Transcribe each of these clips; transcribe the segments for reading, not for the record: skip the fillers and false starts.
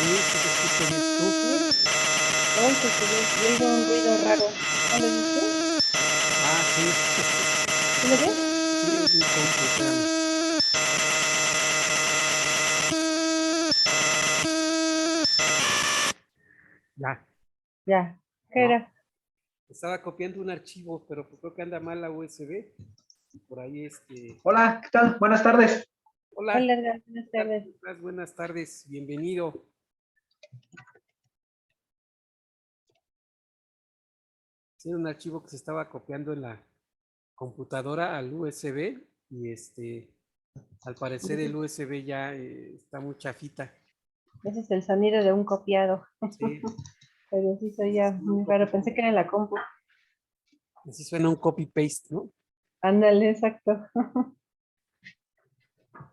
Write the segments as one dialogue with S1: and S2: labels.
S1: sí te escucho bien. ¿Tú?
S2: Sí. Ay, yo oigo un ruido raro. ¿No lo oíste?
S1: Ah, sí.
S2: ¿Sí lo ves?
S1: Sí, es mi compu, espérame. Ya,
S2: Ya. ¿Qué
S1: ¿no?
S2: era?
S1: Estaba copiando un archivo, pero pues creo que anda mal la USB. Por ahí,
S3: Hola, ¿qué tal? Buenas tardes.
S1: Hola,
S2: Hola, Edgar, buenas
S1: ¿qué tal?
S2: tardes.
S1: ¿Cómo estás? Buenas tardes, bienvenido. Sí, era un archivo que se estaba copiando en la computadora al USB y al parecer el USB ya está muy chafita.
S2: Ese es el sonido de un copiado.
S1: Sí,
S2: Pero sí soy
S1: así
S2: ya
S1: suena un
S2: muy
S1: copy,
S2: raro. Pensé que era en la compu.
S1: así suena un copy-paste, ¿no?
S2: Ándale, exacto.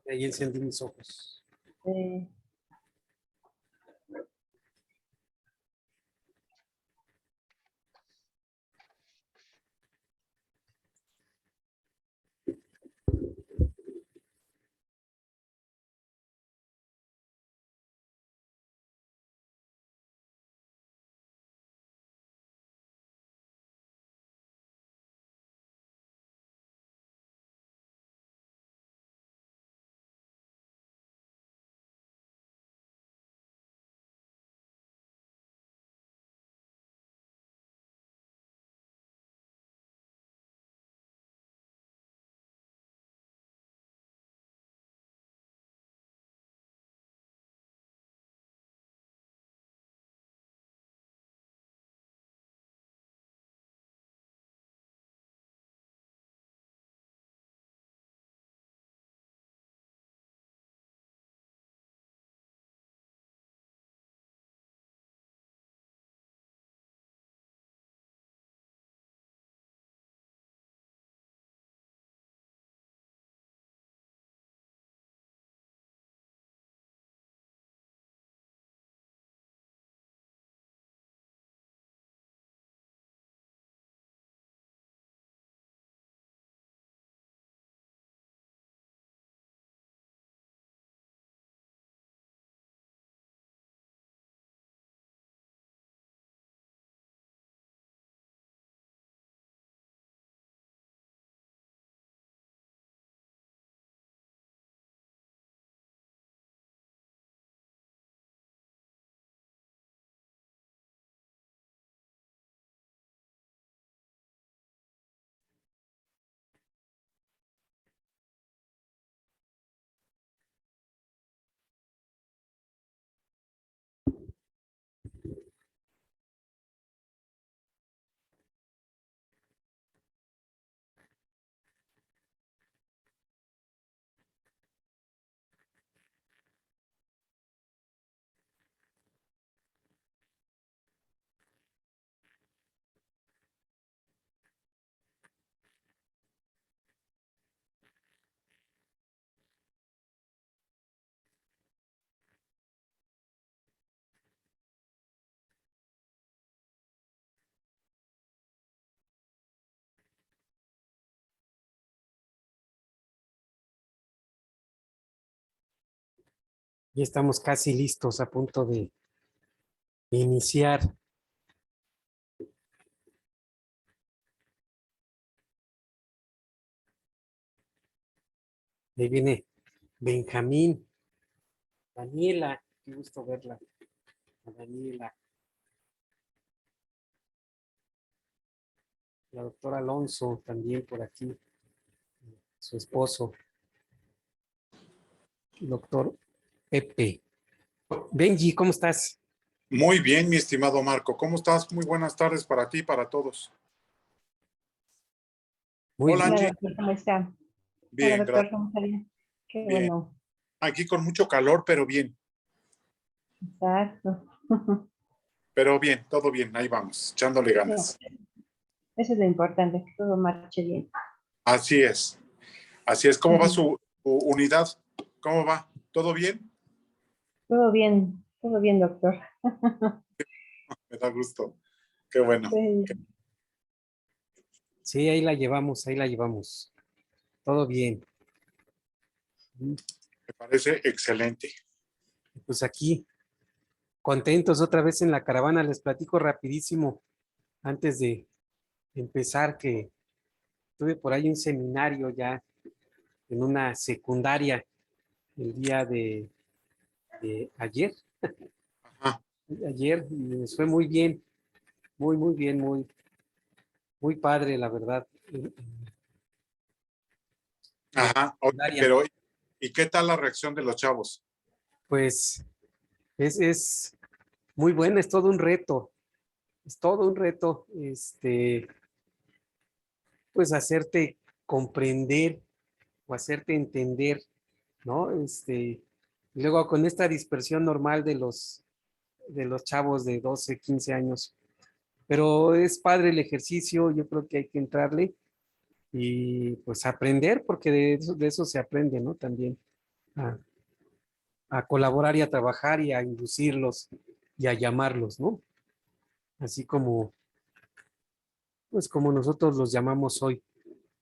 S1: Y ahí encendí mis ojos.
S2: Eh,
S1: Ya estamos casi listos, a punto de iniciar. Ahí viene Benjamín, Daniela, qué gusto verla. A Daniela, la doctora Alonso también por aquí, su esposo, el doctor Pepe. Benji, ¿cómo estás?
S4: Muy bien, mi estimado Marco. ¿Cómo estás? Muy buenas tardes para ti y para todos.
S1: Muy
S4: Hola,
S1: bien.
S2: hola,
S4: Angie.
S2: doctor, ¿cómo está? Hola,
S4: Bien,
S2: doctor,
S4: gracias.
S2: ¿cómo está bien? Qué
S4: Bien.
S2: bueno.
S4: Aquí con mucho calor, pero bien.
S2: Exacto.
S4: Pero bien, todo bien. Ahí vamos, echándole
S2: Bien,
S4: ganas.
S2: eso es lo importante, que todo marche bien.
S4: Así es. Así es. ¿Cómo va su unidad? ¿Cómo va? ¿Todo bien?
S2: Todo bien, doctor.
S4: Me da gusto. Qué bueno.
S2: Sí.
S1: Sí, ahí la llevamos, ahí la llevamos. Todo bien.
S4: Me parece excelente.
S1: Pues aquí contentos otra vez en la caravana. Les platico rapidísimo antes de empezar que tuve por ahí un seminario ya en una secundaria el día de ayer.
S4: Ajá,
S1: Ayer y nos fue muy bien, muy bien, muy padre, la verdad.
S4: ajá. Oye,
S1: Secundaria.
S4: pero ¿y qué tal la reacción de los chavos?
S1: Pues es muy buena, es todo un reto. Es todo un reto, pues hacerte comprender o hacerte entender, ¿no? Luego con esta dispersión normal de los chavos de 12, 15 años. Pero es padre el ejercicio, yo creo que hay que entrarle y pues aprender, porque de eso se aprende, ¿no? También a, a colaborar y a trabajar y a inducirlos y a llamarlos, ¿no? Así como, pues como nosotros los llamamos hoy,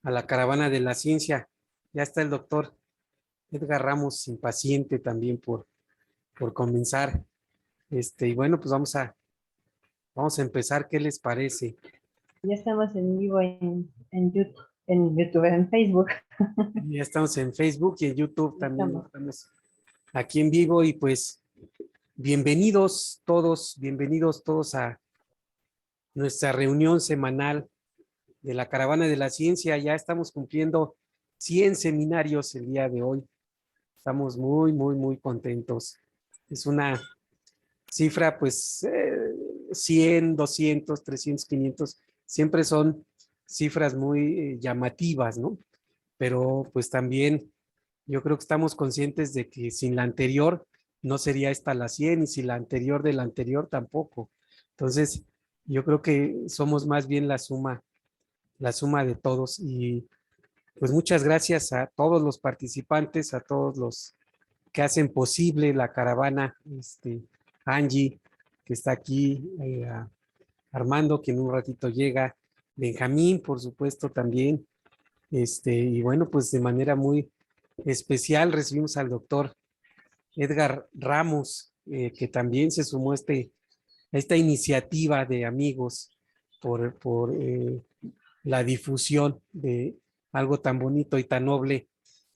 S1: a la caravana de la ciencia. Ya está el doctor Edgar Ramos impaciente también por comenzar. Y bueno, pues vamos a empezar. ¿Qué les parece?
S2: Ya estamos en vivo en YouTube, en Facebook.
S1: Ya estamos en Facebook y en YouTube
S2: Ya
S1: también.
S2: estamos.
S1: Estamos aquí en vivo y pues bienvenidos todos a nuestra reunión semanal de la Caravana de la Ciencia. Ya estamos cumpliendo 100 seminarios el día de hoy. Estamos muy contentos. Es una cifra, pues, 100, 200, 300, 500, siempre son cifras muy llamativas, ¿no? Pero pues también yo creo que estamos conscientes de que sin la anterior no sería esta la 100 y sin la anterior de la anterior tampoco. Entonces, yo creo que somos más bien la suma de todos y pues muchas gracias a todos los participantes, a todos los que hacen posible la caravana, Angie, que está aquí, Armando, que en un ratito llega, Benjamín, por supuesto, también, y bueno, pues de manera muy especial recibimos al doctor Edgar Ramos, que también se sumó a esta iniciativa de amigos por la difusión de algo tan bonito y tan noble,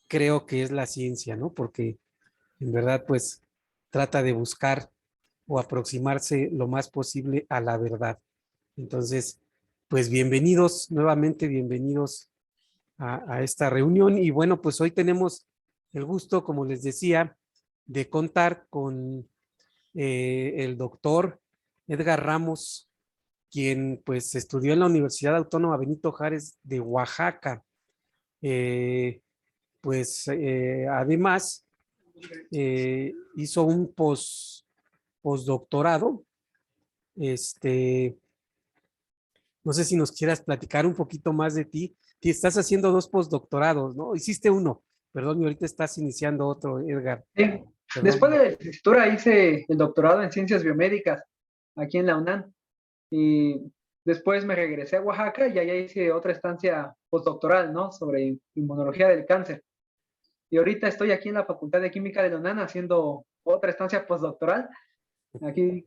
S1: creo que es la ciencia, ¿no? Porque en verdad, pues trata de buscar o aproximarse lo más posible a la verdad. Entonces, pues bienvenidos, nuevamente bienvenidos a esta reunión. Y bueno, pues hoy tenemos el gusto, como les decía, de contar con el doctor Edgar Ramos, quien pues estudió en la Universidad Autónoma Benito Juárez de Oaxaca. Además, hizo un postdoctorado. No sé si nos quieras platicar un poquito más de ti. Estás haciendo 2 postdoctorados, ¿no? Hiciste uno, perdón, y ahorita estás iniciando otro, Edgar.
S3: Sí.
S1: Perdón.
S3: Después de la licenciatura hice el doctorado en ciencias biomédicas aquí en la UNAM y después me regresé a Oaxaca y allá hice otra estancia postdoctoral, ¿no? Sobre inmunología del cáncer. Y ahorita estoy aquí en la Facultad de Química de la UNAM haciendo otra estancia postdoctoral, aquí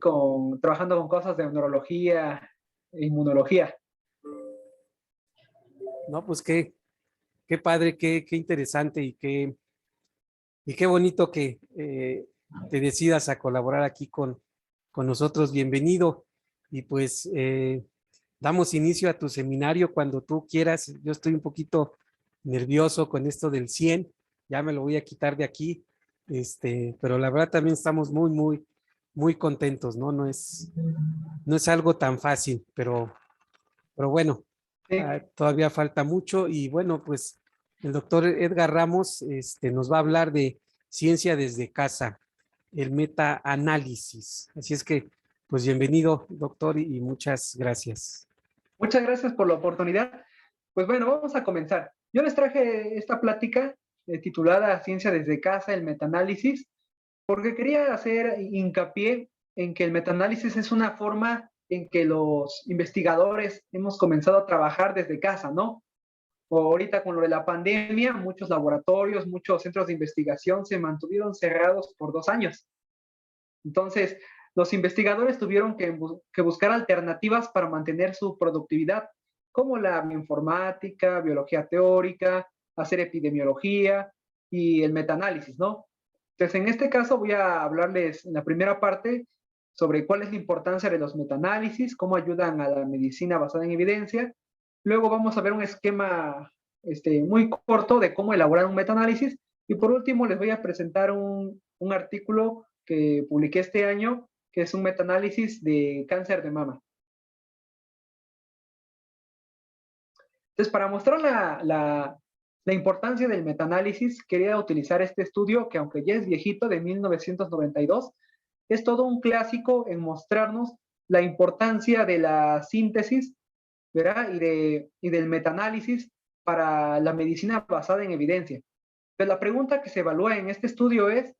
S3: trabajando con cosas de neurología e inmunología.
S1: No, pues qué padre, qué interesante y qué bonito que te decidas a colaborar aquí con nosotros. Bienvenido. Y pues damos inicio a tu seminario cuando tú quieras. Yo estoy un poquito nervioso con esto del 100. Ya me lo voy a quitar de aquí. Pero la verdad también estamos muy contentos, ¿no? No es algo tan fácil, pero bueno,
S3: Sí.
S1: todavía falta mucho y bueno, pues el doctor Edgar Ramos nos va a hablar de ciencia desde casa, el metaanálisis. Así es que, pues bienvenido, doctor, y muchas gracias.
S3: Muchas gracias por la oportunidad. Pues bueno, vamos a comenzar. Yo les traje esta plática titulada Ciencia desde casa, el metaanálisis, porque quería hacer hincapié en que el metaanálisis es una forma en que los investigadores hemos comenzado a trabajar desde casa, ¿no? O ahorita con lo de la pandemia, muchos laboratorios, muchos centros de investigación se mantuvieron cerrados por 2 años. Entonces, los investigadores tuvieron que buscar alternativas para mantener su productividad, como la bioinformática, biología teórica, hacer epidemiología y el metaanálisis, ¿no? Entonces, en este caso voy a hablarles en la primera parte sobre cuál es la importancia de los metaanálisis, cómo ayudan a la medicina basada en evidencia. Luego vamos a ver un esquema muy corto de cómo elaborar un metaanálisis. Y por último les voy a presentar un artículo que publiqué este año, que es un metaanálisis de cáncer de mama. Entonces, para mostrar la importancia del metaanálisis, quería utilizar este estudio, que aunque ya es viejito, de 1992, es todo un clásico en mostrarnos la importancia de la síntesis, ¿verdad? Y del metaanálisis para la medicina basada en evidencia. Pero la pregunta que se evalúa en este estudio es: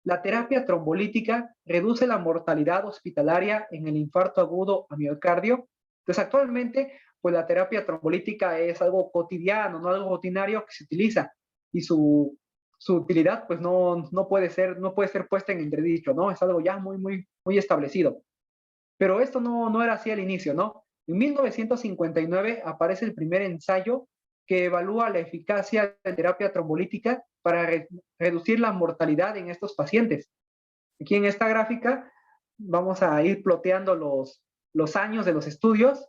S3: ¿la terapia trombolítica reduce la mortalidad hospitalaria en el infarto agudo a miocardio? Entonces, actualmente, pues la terapia trombolítica es algo cotidiano, no algo rutinario que se utiliza, y su utilidad pues no puede ser puesta en entredicho, ¿no? Es algo ya muy establecido. Pero esto no era así al inicio, ¿no? En 1959 aparece el primer ensayo que evalúa la eficacia de terapia trombolítica para reducir la mortalidad en estos pacientes. Aquí en esta gráfica vamos a ir ploteando los años de los estudios.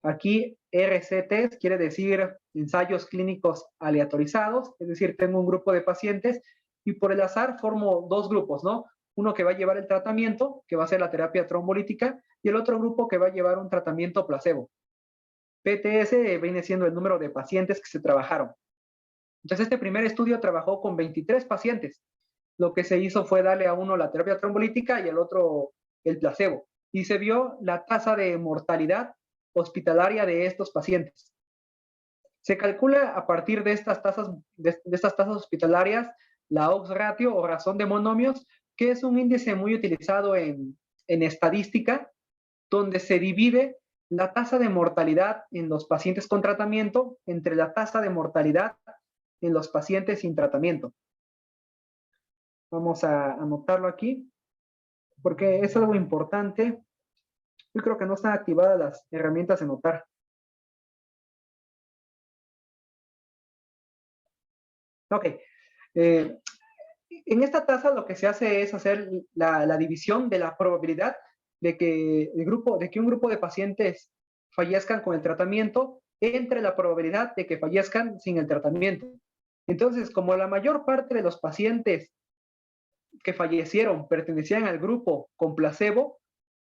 S3: Aquí RCTs quiere decir ensayos clínicos aleatorizados, es decir, tengo un grupo de pacientes y por el azar formo dos grupos, ¿no? Uno que va a llevar el tratamiento, que va a ser la terapia trombolítica, y el otro grupo que va a llevar un tratamiento placebo. PTS viene siendo el número de pacientes que se trabajaron. Entonces, este primer estudio trabajó con 23 pacientes. Lo que se hizo fue darle a uno la terapia trombolítica y al otro el placebo. Y se vio la tasa de mortalidad hospitalaria de estos pacientes. Se calcula a partir de estas tasas hospitalarias la odds ratio o razón de monomios, que es un índice muy utilizado en estadística, donde se divide la tasa de mortalidad en los pacientes con tratamiento entre la tasa de mortalidad en los pacientes sin tratamiento. Vamos a anotarlo aquí, porque es algo importante. Yo creo que no están activadas las herramientas de notar. Ok. En esta tasa lo que se hace es hacer la división de la probabilidad de que un grupo de pacientes fallezcan con el tratamiento entre la probabilidad de que fallezcan sin el tratamiento. Entonces, como la mayor parte de los pacientes que fallecieron pertenecían al grupo con placebo,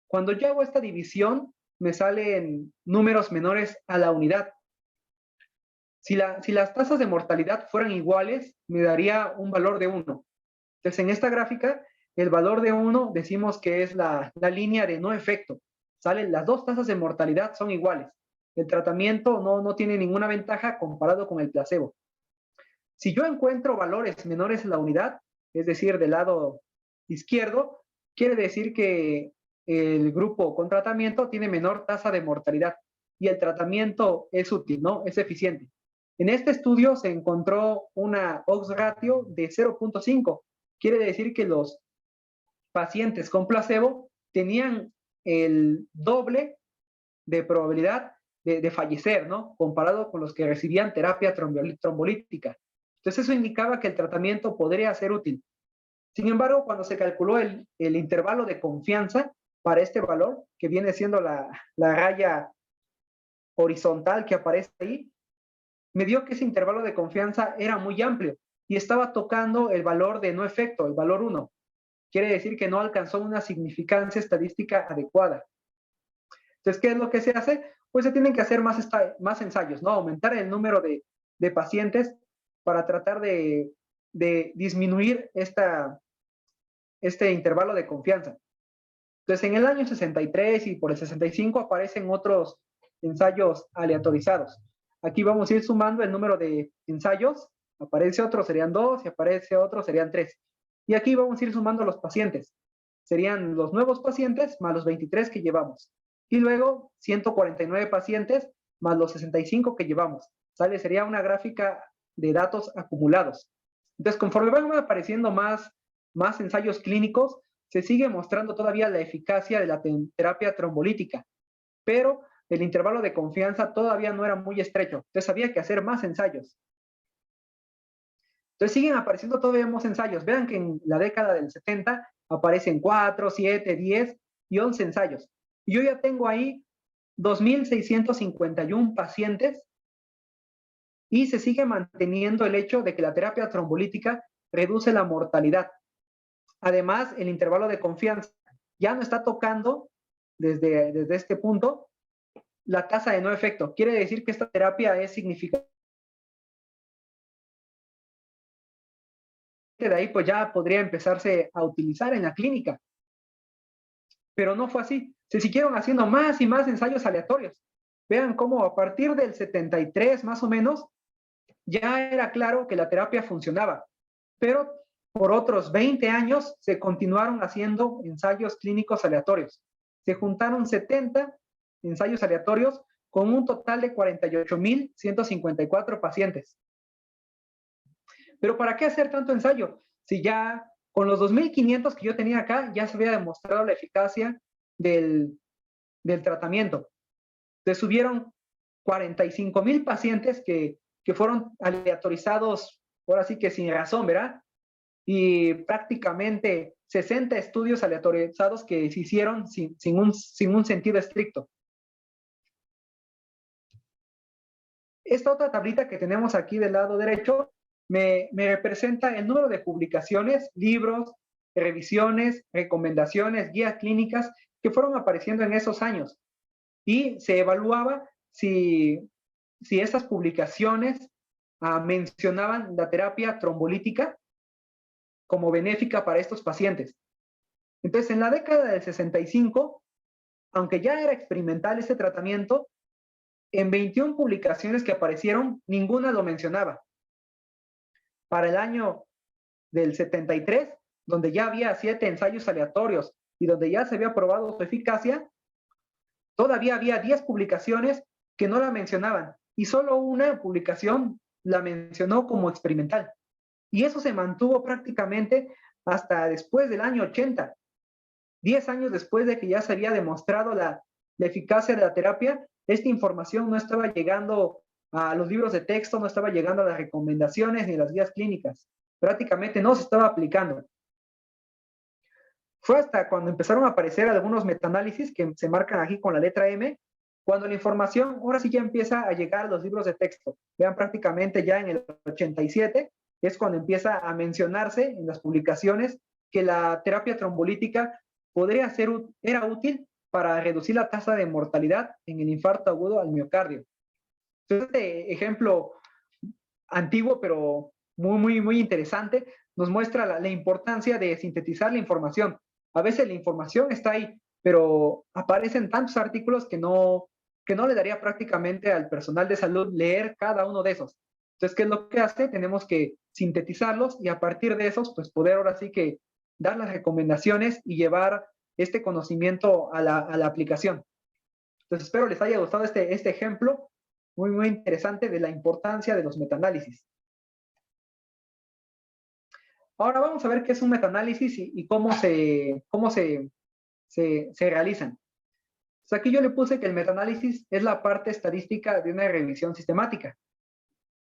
S3: cuando yo hago esta división, me salen números menores a la unidad. Si las tasas de mortalidad fueran iguales, me daría un valor de 1. Entonces, en esta gráfica, el valor de 1 decimos que es la línea de no efecto. Las dos tasas de mortalidad son iguales. El tratamiento no tiene ninguna ventaja comparado con el placebo. Si yo encuentro valores menores a la unidad, es decir, del lado izquierdo, quiere decir que el grupo con tratamiento tiene menor tasa de mortalidad y el tratamiento es útil, ¿no? Es eficiente. En este estudio se encontró una odds ratio de 0.5. Quiere decir que los pacientes con placebo tenían el doble de probabilidad de fallecer, ¿no? Comparado con los que recibían terapia trombolítica. Entonces eso indicaba que el tratamiento podría ser útil. Sin embargo, cuando se calculó el intervalo de confianza para este valor, que viene siendo la raya horizontal que aparece ahí, me dio que ese intervalo de confianza era muy amplio y estaba tocando el valor de no efecto, el valor 1. Quiere decir que no alcanzó una significancia estadística adecuada. Entonces, ¿qué es lo que se hace? Pues se tienen que hacer más ensayos, ¿no? Aumentar el número de pacientes para tratar de disminuir este intervalo de confianza. Entonces, en el año 63 y por el 65 aparecen otros ensayos aleatorizados. Aquí vamos a ir sumando el número de ensayos. Aparece otro, serían 2, y aparece otro, serían 3. Y aquí vamos a ir sumando los pacientes. Serían los nuevos pacientes más los 23 que llevamos. Y luego 149 pacientes más los 65 que llevamos. ¿Sale? Sería una gráfica de datos acumulados. Entonces, conforme van apareciendo más ensayos clínicos, se sigue mostrando todavía la eficacia de la terapia trombolítica, pero el intervalo de confianza todavía no era muy estrecho, entonces había que hacer más ensayos. Entonces siguen apareciendo todavía más ensayos. Vean que en la década del 70 aparecen 4, 7, 10 y 11 ensayos. Y yo ya tengo ahí 2.651 pacientes y se sigue manteniendo el hecho de que la terapia trombolítica reduce la mortalidad. Además, el intervalo de confianza ya no está tocando desde este punto la tasa de no efecto. Quiere decir que esta terapia es significativa. De ahí pues ya podría empezarse a utilizar en la clínica. Pero no fue así. Se siguieron haciendo más y más ensayos aleatorios. Vean cómo a partir del 73 más o menos ya era claro que la terapia funcionaba. Pero por otros 20 años se continuaron haciendo ensayos clínicos aleatorios. Se juntaron 70 ensayos aleatorios con un total de 48.154 pacientes. Pero ¿para qué hacer tanto ensayo? Si ya con los 2.500 que yo tenía acá, ya se había demostrado la eficacia del tratamiento. Se subieron 45.000 pacientes que fueron aleatorizados, ahora sí que sin razón, ¿verdad? Y prácticamente 60 estudios aleatorizados que se hicieron sin un sentido estricto. Esta otra tablita que tenemos aquí del lado derecho me representa el número de publicaciones, libros, revisiones, recomendaciones, guías clínicas que fueron apareciendo en esos años. Y se evaluaba si esas publicaciones mencionaban la terapia trombolítica como benéfica para estos pacientes. Entonces, en la década del 65, aunque ya era experimental este tratamiento, en 21 publicaciones que aparecieron, ninguna lo mencionaba. Para el año del 73, donde ya había 7 ensayos aleatorios y donde ya se había probado su eficacia, todavía había 10 publicaciones que no la mencionaban y solo una publicación la mencionó como experimental. Y eso se mantuvo prácticamente hasta después del año 80. 10 años después de que ya se había demostrado la eficacia de la terapia, esta información no estaba llegando a los libros de texto, no estaba llegando a las recomendaciones ni a las guías clínicas. Prácticamente no se estaba aplicando. Fue hasta cuando empezaron a aparecer algunos metaanálisis que se marcan aquí con la letra M, cuando la información ahora sí ya empieza a llegar a los libros de texto. Vean, prácticamente ya en el 87 es cuando empieza a mencionarse en las publicaciones que la terapia trombolítica era útil para reducir la tasa de mortalidad en el infarto agudo al miocardio. Entonces, este ejemplo antiguo, pero muy interesante, nos muestra la importancia de sintetizar la información. A veces la información está ahí, pero aparecen tantos artículos que no le daría prácticamente al personal de salud leer cada uno de esos. Entonces, ¿qué es lo que hace? Tenemos que sintetizarlos y a partir de esos, pues poder ahora sí que dar las recomendaciones y llevar este conocimiento a la aplicación. Entonces, espero les haya gustado este ejemplo muy interesante de la importancia de los metaanálisis. Ahora vamos a ver qué es un metaanálisis y cómo se realizan. Pues aquí yo le puse que el metaanálisis es la parte estadística de una revisión sistemática.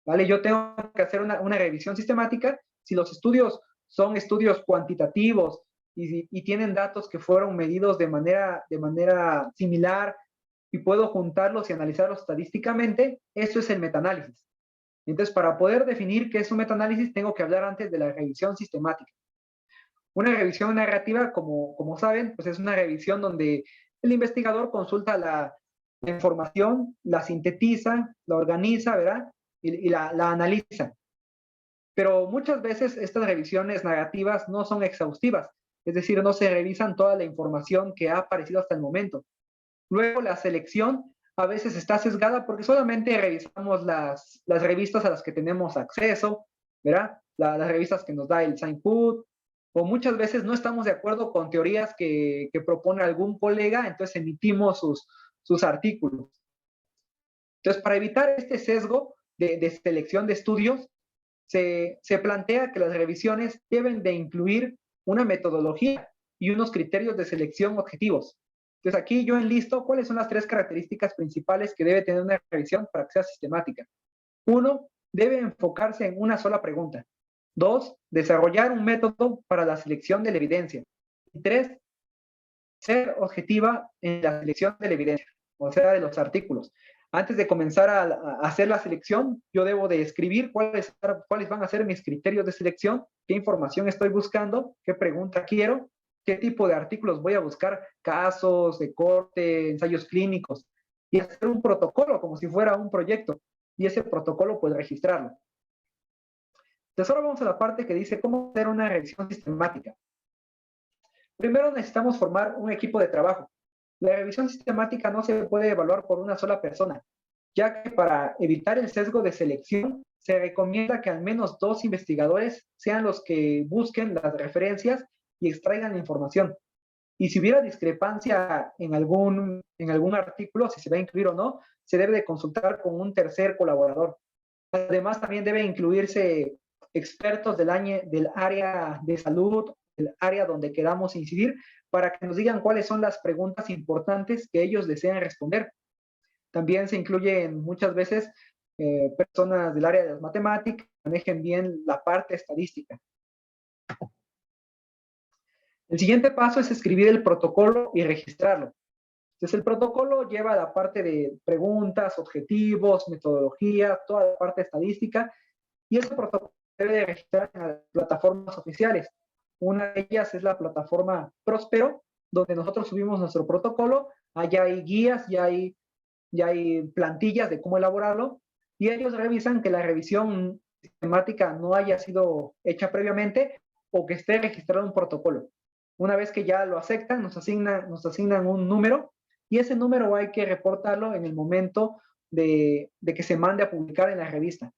S3: ¿Vale? Yo tengo que hacer una revisión sistemática. Si los estudios son estudios cuantitativos y tienen datos que fueron medidos de manera similar y puedo juntarlos y analizarlos estadísticamente, eso es el metaanálisis. Entonces, para poder definir qué es un metaanálisis, tengo que hablar antes de la revisión sistemática. Una revisión narrativa, como saben, pues es una revisión donde el investigador consulta la información, la sintetiza, la organiza, ¿verdad? Y la analiza. Pero muchas veces estas revisiones narrativas no son exhaustivas, es decir, no se revisan toda la información que ha aparecido hasta el momento. Luego la selección a veces está sesgada porque solamente revisamos las revistas a las que tenemos acceso, ¿verdad? Las revistas que nos da el SciencePub, o muchas veces no estamos de acuerdo con teorías que propone algún colega, entonces emitimos sus artículos. Entonces, para evitar este sesgo de selección de estudios, se plantea que las revisiones deben de incluir una metodología y unos criterios de selección objetivos. Entonces aquí yo enlisto cuáles son las 3 características principales que debe tener una revisión para que sea sistemática. 1, debe enfocarse en una sola pregunta. 2, desarrollar un método para la selección de la evidencia. Y 3, ser objetiva en la selección de la evidencia, o sea, de los artículos. Antes de comenzar a hacer la selección, yo debo de escribir cuáles van a ser mis criterios de selección, qué información estoy buscando, qué pregunta quiero, qué tipo de artículos voy a buscar, casos de corte, ensayos clínicos, y hacer un protocolo como si fuera un proyecto, y ese protocolo pues registrarlo. Entonces ahora vamos a la parte que dice cómo hacer una revisión sistemática. Primero necesitamos formar un equipo de trabajo. La revisión sistemática no se puede evaluar por una sola persona, ya que para evitar el sesgo de selección, se recomienda que al menos 2 investigadores sean los que busquen las referencias y extraigan la información. Y si hubiera discrepancia en algún artículo, si se va a incluir o no, se debe de consultar con un tercer colaborador. Además, también debe incluirse expertos del área de salud, del área donde queramos incidir, para que nos digan cuáles son las preguntas importantes que ellos desean responder. También se incluyen muchas veces personas del área de las matemáticas que manejen bien la parte estadística. El siguiente paso es escribir el protocolo y registrarlo. Entonces, el protocolo lleva la parte de preguntas, objetivos, metodología, toda la parte estadística, y ese protocolo debe de registrar en las plataformas oficiales. Una de ellas es la plataforma Próspero, donde nosotros subimos nuestro protocolo. Allá hay guías, ya hay plantillas de cómo elaborarlo, y ellos revisan que la revisión sistemática no haya sido hecha previamente o que esté registrado un protocolo. Una vez que ya lo aceptan, nos asignan un número, y ese número hay que reportarlo en el momento de que se mande a publicar en la revista,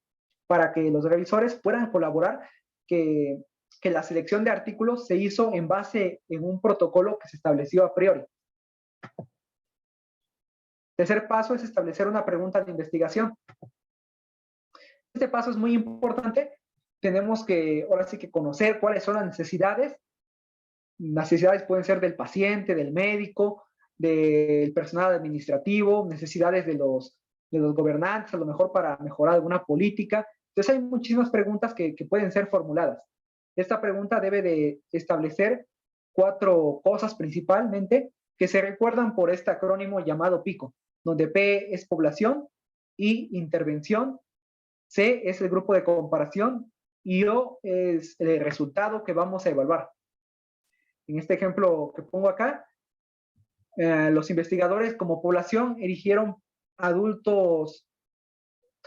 S3: para que los revisores puedan colaborar que la selección de artículos se hizo en base en un protocolo que se estableció a priori. Tercer paso es establecer una pregunta de investigación. Este paso es muy importante. Tenemos que, ahora sí que conocer cuáles son las necesidades. Las necesidades pueden ser del paciente, del médico, del personal administrativo, necesidades de los gobernantes, a lo mejor para mejorar alguna política. Entonces hay muchísimas preguntas que pueden ser formuladas. Esta pregunta debe de establecer 4 cosas principalmente que se recuerdan por este acrónimo llamado PICO, donde P es población, I intervención, C es el grupo de comparación y O es el resultado que vamos a evaluar. En este ejemplo que pongo acá, los investigadores como población eligieron adultos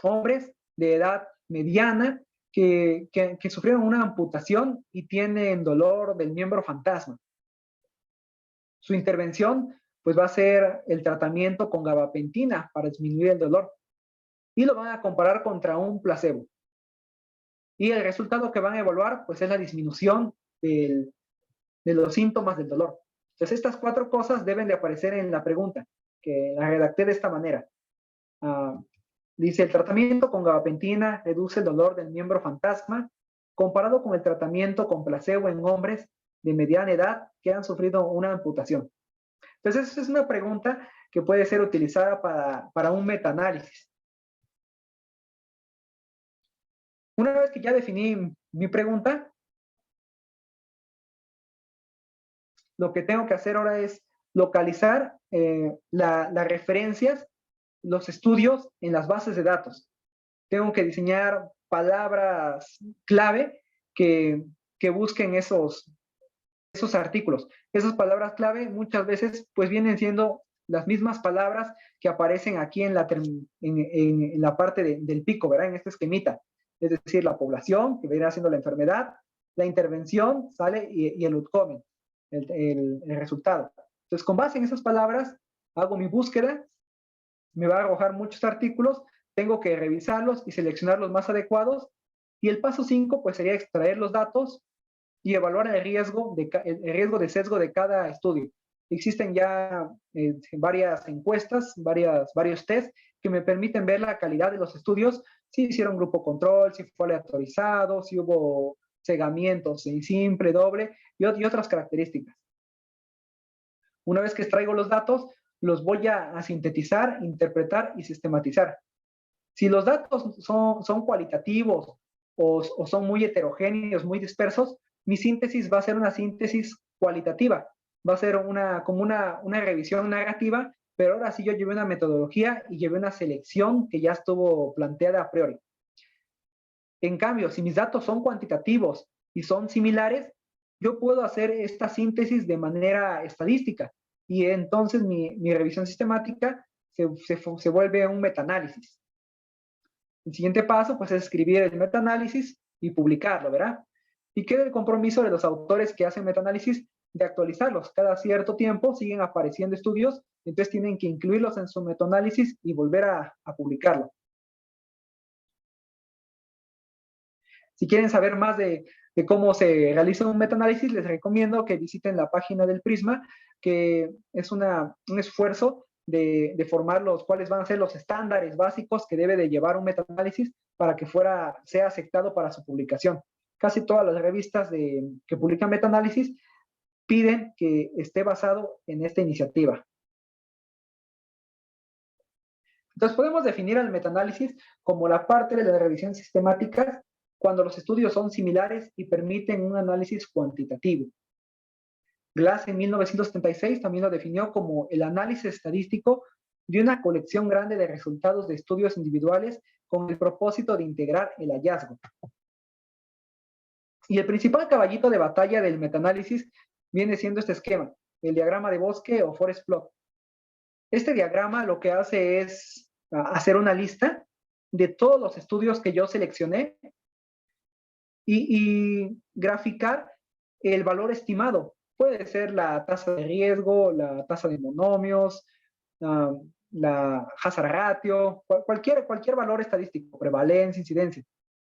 S3: hombres de edad mediana que sufrieron una amputación y tienen dolor del miembro fantasma. Su intervención pues va a ser el tratamiento con gabapentina para disminuir el dolor, y lo van a comparar contra un placebo. Y el resultado que van a evaluar pues es la disminución de los síntomas del dolor. Entonces estas 4 cosas deben de aparecer en la pregunta, que la redacté de esta manera. Dice, el tratamiento con gabapentina reduce el dolor del miembro fantasma comparado con el tratamiento con placebo en hombres de mediana edad que han sufrido una amputación. Entonces, esa es una pregunta que puede ser utilizada para un metaanálisis. Una vez que ya definí mi pregunta, lo que tengo que hacer ahora es localizar las referencias, los estudios en las bases de datos. Tengo que diseñar palabras clave que busquen esos artículos. Esas palabras clave muchas veces pues vienen siendo las mismas palabras que aparecen aquí en la parte del pico, ¿verdad? En este esquemita. Es decir, la población, que viene siendo la enfermedad, la intervención, sale, y el outcome, el resultado. Entonces, con base en esas palabras, hago mi búsqueda, me va a arrojar muchos artículos, tengo que revisarlos y seleccionar los más adecuados, y el paso 5 pues sería extraer los datos y evaluar el riesgo de sesgo de cada estudio. Existen ya varias encuestas, varios test que me permiten ver la calidad de los estudios, si hicieron grupo control, si fue aleatorizado, si hubo cegamientos en simple, doble y otras características. Una vez que extraigo los datos, los voy a sintetizar, interpretar y sistematizar. Si los datos son cualitativos o son muy heterogéneos, muy dispersos, mi síntesis va a ser una síntesis cualitativa. Va a ser como una revisión narrativa, pero ahora sí yo llevé una metodología y llevé una selección que ya estuvo planteada a priori. En cambio, si mis datos son cuantitativos y son similares, yo puedo hacer esta síntesis de manera estadística y entonces mi revisión sistemática se vuelve un metaanálisis. El siguiente paso pues es escribir el metaanálisis y publicarlo, ¿verdad? Y queda el compromiso de los autores que hacen metaanálisis de actualizarlos. Cada cierto tiempo siguen apareciendo estudios, entonces tienen que incluirlos en su metaanálisis y volver a publicarlo. Si quieren saber más de cómo se realiza un metaanálisis, les recomiendo que visiten la página del Prisma, que es un esfuerzo de formar cuáles van a ser los estándares básicos que debe de llevar un metaanálisis para que sea aceptado para su publicación. Casi todas las revistas que publican metaanálisis piden que esté basado en esta iniciativa. Entonces podemos definir al metaanálisis como la parte de la revisión sistemática cuando los estudios son similares y permiten un análisis cuantitativo. Glass en 1976 también lo definió como el análisis estadístico de una colección grande de resultados de estudios individuales con el propósito de integrar el hallazgo. Y el principal caballito de batalla del metaanálisis viene siendo este esquema, el diagrama de bosque o forest plot. Este diagrama lo que hace es hacer una lista de todos los estudios que yo seleccioné y graficar el valor estimado. Puede ser la tasa de riesgo, la tasa de monomios, la hazard ratio, cualquier valor estadístico, prevalencia, incidencia.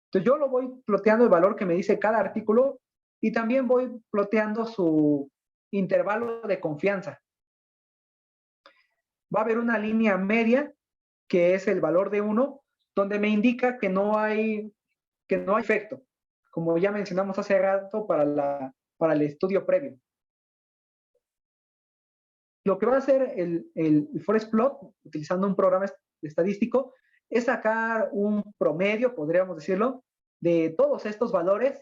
S3: Entonces yo lo voy ploteando el valor que me dice cada artículo y también voy ploteando su intervalo de confianza. Va a haber una línea media que es el valor de 1, donde me indica que no hay efecto, como ya mencionamos hace rato para el estudio previo. Lo que va a hacer el forest plot, utilizando un programa estadístico, es sacar un promedio, podríamos decirlo, de todos estos valores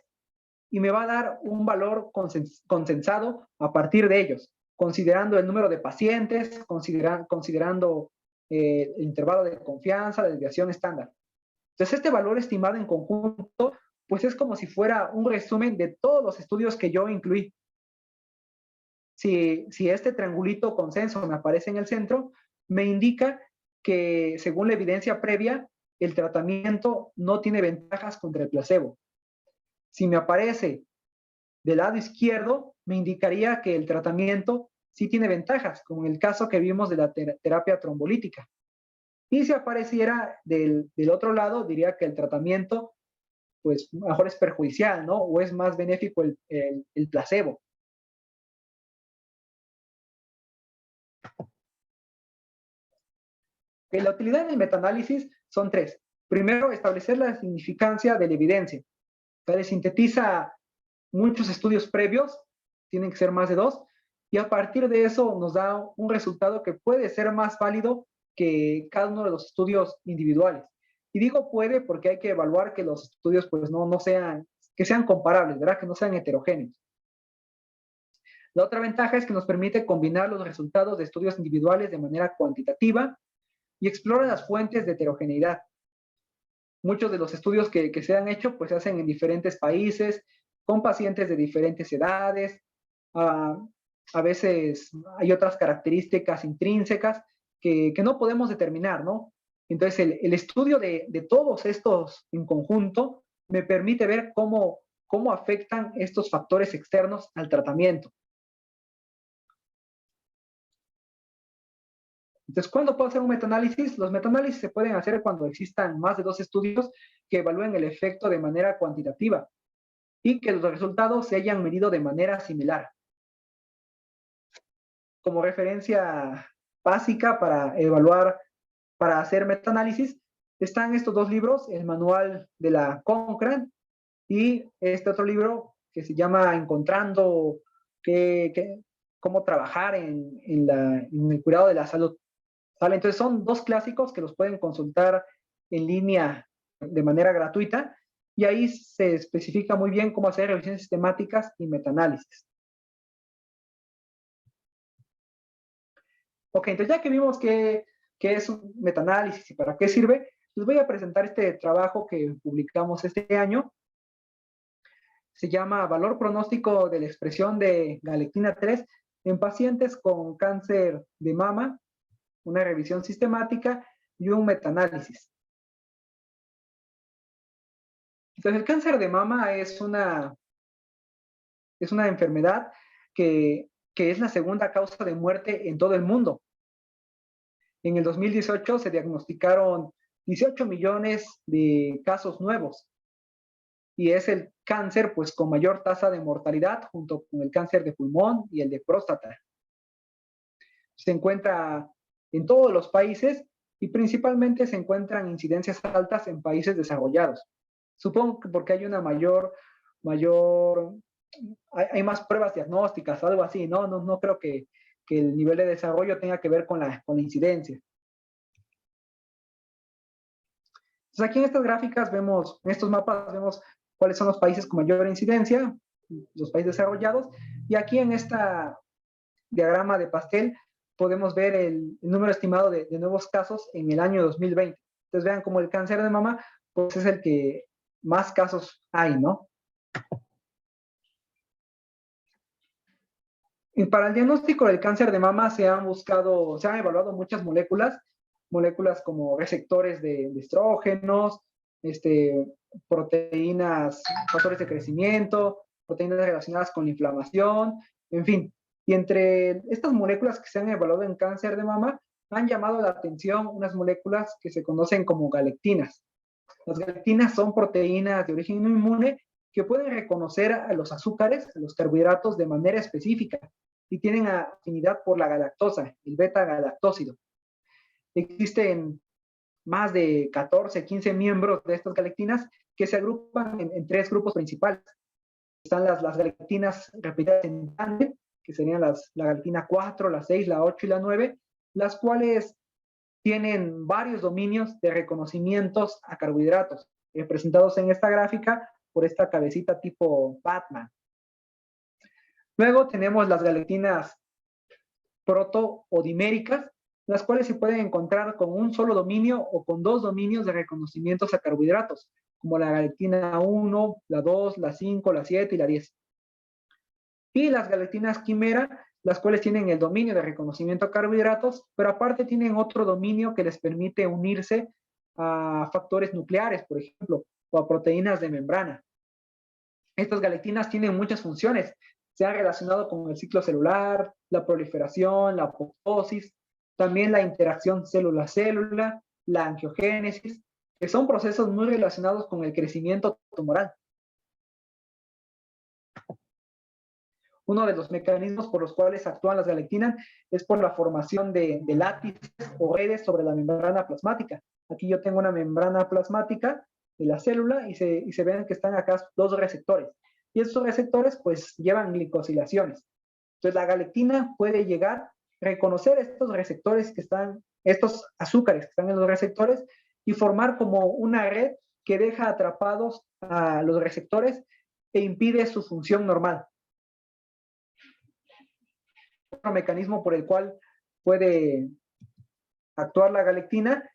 S3: y me va a dar un valor consensado a partir de ellos, considerando el número de pacientes, considerando el intervalo de confianza, la desviación estándar. Entonces, este valor estimado en conjunto, pues es como si fuera un resumen de todos los estudios que yo incluí. Si este triangulito consenso me aparece en el centro, me indica que según la evidencia previa, el tratamiento no tiene ventajas contra el placebo. Si me aparece del lado izquierdo, me indicaría que el tratamiento sí tiene ventajas, como en el caso que vimos de la terapia trombolítica. Y si apareciera del otro lado, diría que el tratamiento, pues, mejor es perjudicial, ¿no? O es más benéfico el placebo. La utilidad del metaanálisis son 3. Primero, establecer la significancia de la evidencia. Se sintetiza muchos estudios previos, tienen que ser más de 2, y a partir de eso nos da un resultado que puede ser más válido que cada uno de los estudios individuales. Y digo puede porque hay que evaluar que los estudios pues no sean, que sean comparables, ¿verdad? Que no sean heterogéneos. La otra ventaja es que nos permite combinar los resultados de estudios individuales de manera cuantitativa y explora las fuentes de heterogeneidad. Muchos de los estudios que se han hecho pues se hacen en diferentes países, con pacientes de diferentes edades, a veces hay otras características intrínsecas que no podemos determinar, ¿no? Entonces el estudio de todos estos en conjunto me permite ver cómo afectan estos factores externos al tratamiento. Entonces, ¿cuándo puedo hacer un metaanálisis? Los metaanálisis se pueden hacer cuando existan más de 2 estudios que evalúen el efecto de manera cuantitativa y que los resultados se hayan medido de manera similar. Como referencia básica para hacer metaanálisis, están estos 2 libros, el manual de la Cochrane y este otro libro que se llama Encontrando cómo trabajar en el cuidado de la salud. ¿Vale? Entonces son dos clásicos que los pueden consultar en línea de manera gratuita y ahí se especifica muy bien cómo hacer revisiones sistemáticas y metaanálisis. Ok, entonces ya que vimos qué es un metaanálisis y para qué sirve, les voy a presentar este trabajo que publicamos este año. Se llama Valor pronóstico de la expresión de galectina 3 en pacientes con cáncer de mama, una revisión sistemática y un metaanálisis. Entonces, el cáncer de mama es una enfermedad que es la segunda causa de muerte en todo el mundo. En el 2018 se diagnosticaron 18 millones de casos nuevos y es el cáncer pues con mayor tasa de mortalidad junto con el cáncer de pulmón y el de próstata. Se encuentra en todos los países y principalmente se encuentran incidencias altas en países desarrollados. Supongo que porque hay una hay más pruebas diagnósticas, algo así, ¿no? No creo que el nivel de desarrollo tenga que ver con la incidencia. Entonces aquí en estas gráficas vemos, en estos mapas vemos cuáles son los países con mayor incidencia, los países desarrollados, y aquí en esta diagrama de pastel podemos ver el número estimado de nuevos casos en el año 2020. Entonces vean como el cáncer de mama pues es el que más casos hay, ¿no? Y para el diagnóstico del cáncer de mama se han evaluado muchas moléculas como receptores de estrógenos, proteínas, factores de crecimiento, proteínas relacionadas con la inflamación, en fin. Y entre estas moléculas que se han evaluado en cáncer de mama, han llamado la atención unas moléculas que se conocen como galectinas. Las galectinas son proteínas de origen no inmune que pueden reconocer a los azúcares, a los carbohidratos de manera específica y tienen afinidad por la galactosa, el beta-galactósido. Existen más de 14, 15 miembros de estas galectinas que se agrupan en tres grupos principales. Están las galectinas repetidas en tándem, que serían la galectina 4, la 6, la 8 y la 9, las cuales tienen varios dominios de reconocimientos a carbohidratos, representados en esta gráfica por esta cabecita tipo Batman. Luego tenemos las galectinas protoodiméricas, las cuales se pueden encontrar con un solo dominio o con dos dominios de reconocimientos a carbohidratos, como la galectina 1, la 2, la 5, la 7 y la 10. Y las galectinas quimera, las cuales tienen el dominio de reconocimiento a carbohidratos, pero aparte tienen otro dominio que les permite unirse a factores nucleares, por ejemplo, o a proteínas de membrana. Estas galectinas tienen muchas funciones. Se han relacionado con el ciclo celular, la proliferación, la apoptosis, también la interacción célula-célula, la angiogénesis, que son procesos muy relacionados con el crecimiento tumoral. Uno de los mecanismos por los cuales actúan las galectinas es por la formación de látices o redes sobre la membrana plasmática. Aquí yo tengo una membrana plasmática de la célula y se ven que están acá dos receptores. Y estos receptores pues llevan glicosilaciones. Entonces la galectina puede llegar a reconocer estos receptores estos azúcares que están en los receptores y formar como una red que deja atrapados a los receptores e impide su función normal. Otro mecanismo por el cual puede actuar la galectina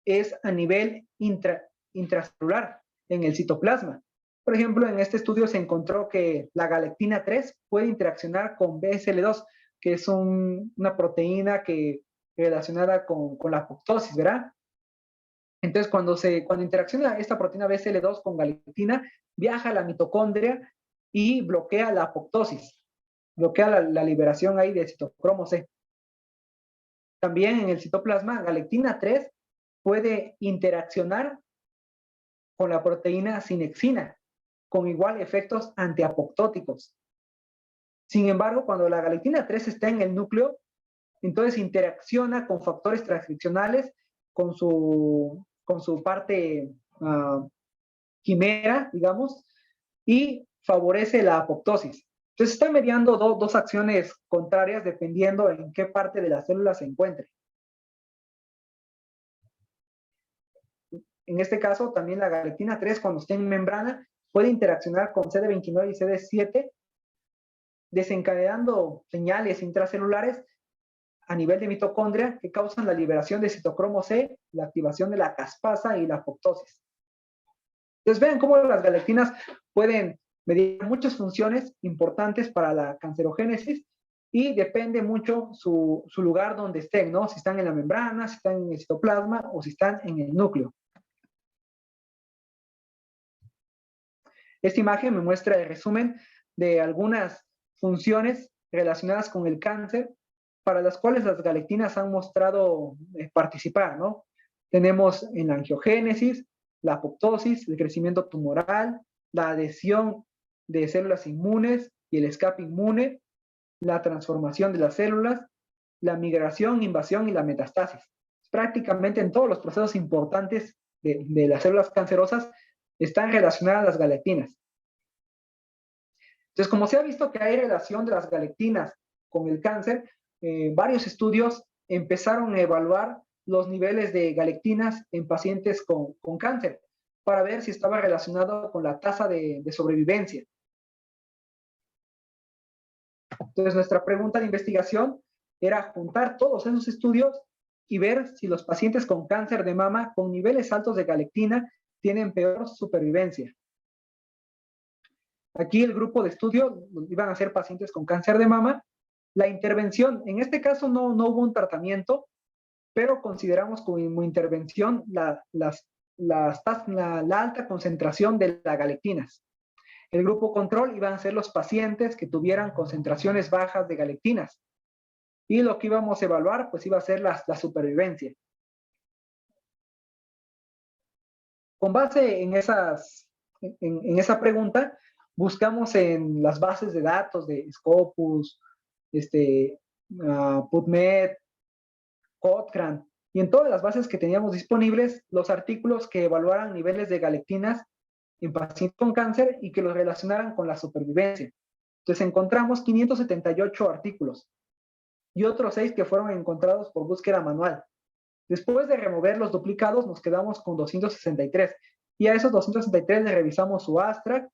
S3: es a nivel intracelular, en el citoplasma. Por ejemplo, en este estudio se encontró que la galectina 3 puede interaccionar con BSL2, que es una proteína relacionada con la apoptosis, ¿verdad? Entonces, cuando interacciona esta proteína BSL2 con galectina, viaja a la mitocondria y bloquea la apoptosis. Bloquea la liberación ahí de citocromo C. También en el citoplasma, galectina 3 puede interaccionar con la proteína sinexina, con igual efectos antiapoptóticos. Sin embargo, cuando la galectina 3 está en el núcleo, entonces interacciona con factores transcripcionales, con su parte quimera, digamos, y favorece la apoptosis. Entonces está mediando dos acciones contrarias dependiendo en qué parte de la célula se encuentre. En este caso, también la galectina 3, cuando esté en membrana, puede interaccionar con CD29 y CD7, desencadenando señales intracelulares a nivel de mitocondria que causan la liberación de citocromo C, la activación de la caspasa y la apoptosis. Entonces vean cómo las galectinas pueden medir muchas funciones importantes para la cancerogénesis y depende mucho su lugar donde estén, ¿no? Si están en la membrana, si están en el citoplasma o si están en el núcleo. Esta imagen me muestra el resumen de algunas funciones relacionadas con el cáncer para las cuales las galectinas han mostrado participar, ¿no? Tenemos en la angiogénesis, la apoptosis, el crecimiento tumoral, la adhesión de células inmunes y el escape inmune, la transformación de las células, la migración, invasión y la metastasis. Prácticamente en todos los procesos importantes de las células cancerosas están relacionadas las galectinas. Entonces, como se ha visto que hay relación de las galectinas con el cáncer, varios estudios empezaron a evaluar los niveles de galectinas en pacientes con cáncer para ver si estaba relacionado con la tasa de sobrevivencia. Entonces, nuestra pregunta de investigación era juntar todos esos estudios y ver si los pacientes con cáncer de mama con niveles altos de galectina tienen peor supervivencia. Aquí el grupo de estudio iban a ser pacientes con cáncer de mama. La intervención, en este caso no hubo un tratamiento, pero consideramos como intervención la alta concentración de las galectinas. El grupo control iban a ser los pacientes que tuvieran concentraciones bajas de galectinas. Y lo que íbamos a evaluar, pues iba a ser la supervivencia. Con base en esa pregunta, buscamos en las bases de datos de Scopus, PubMed, Cochrane, y en todas las bases que teníamos disponibles, los artículos que evaluaran niveles de galectinas en pacientes con cáncer y que los relacionaran con la supervivencia. Entonces encontramos 578 artículos y otros 6 que fueron encontrados por búsqueda manual. Después de remover los duplicados, nos quedamos con 263. Y a esos 263 le revisamos su abstract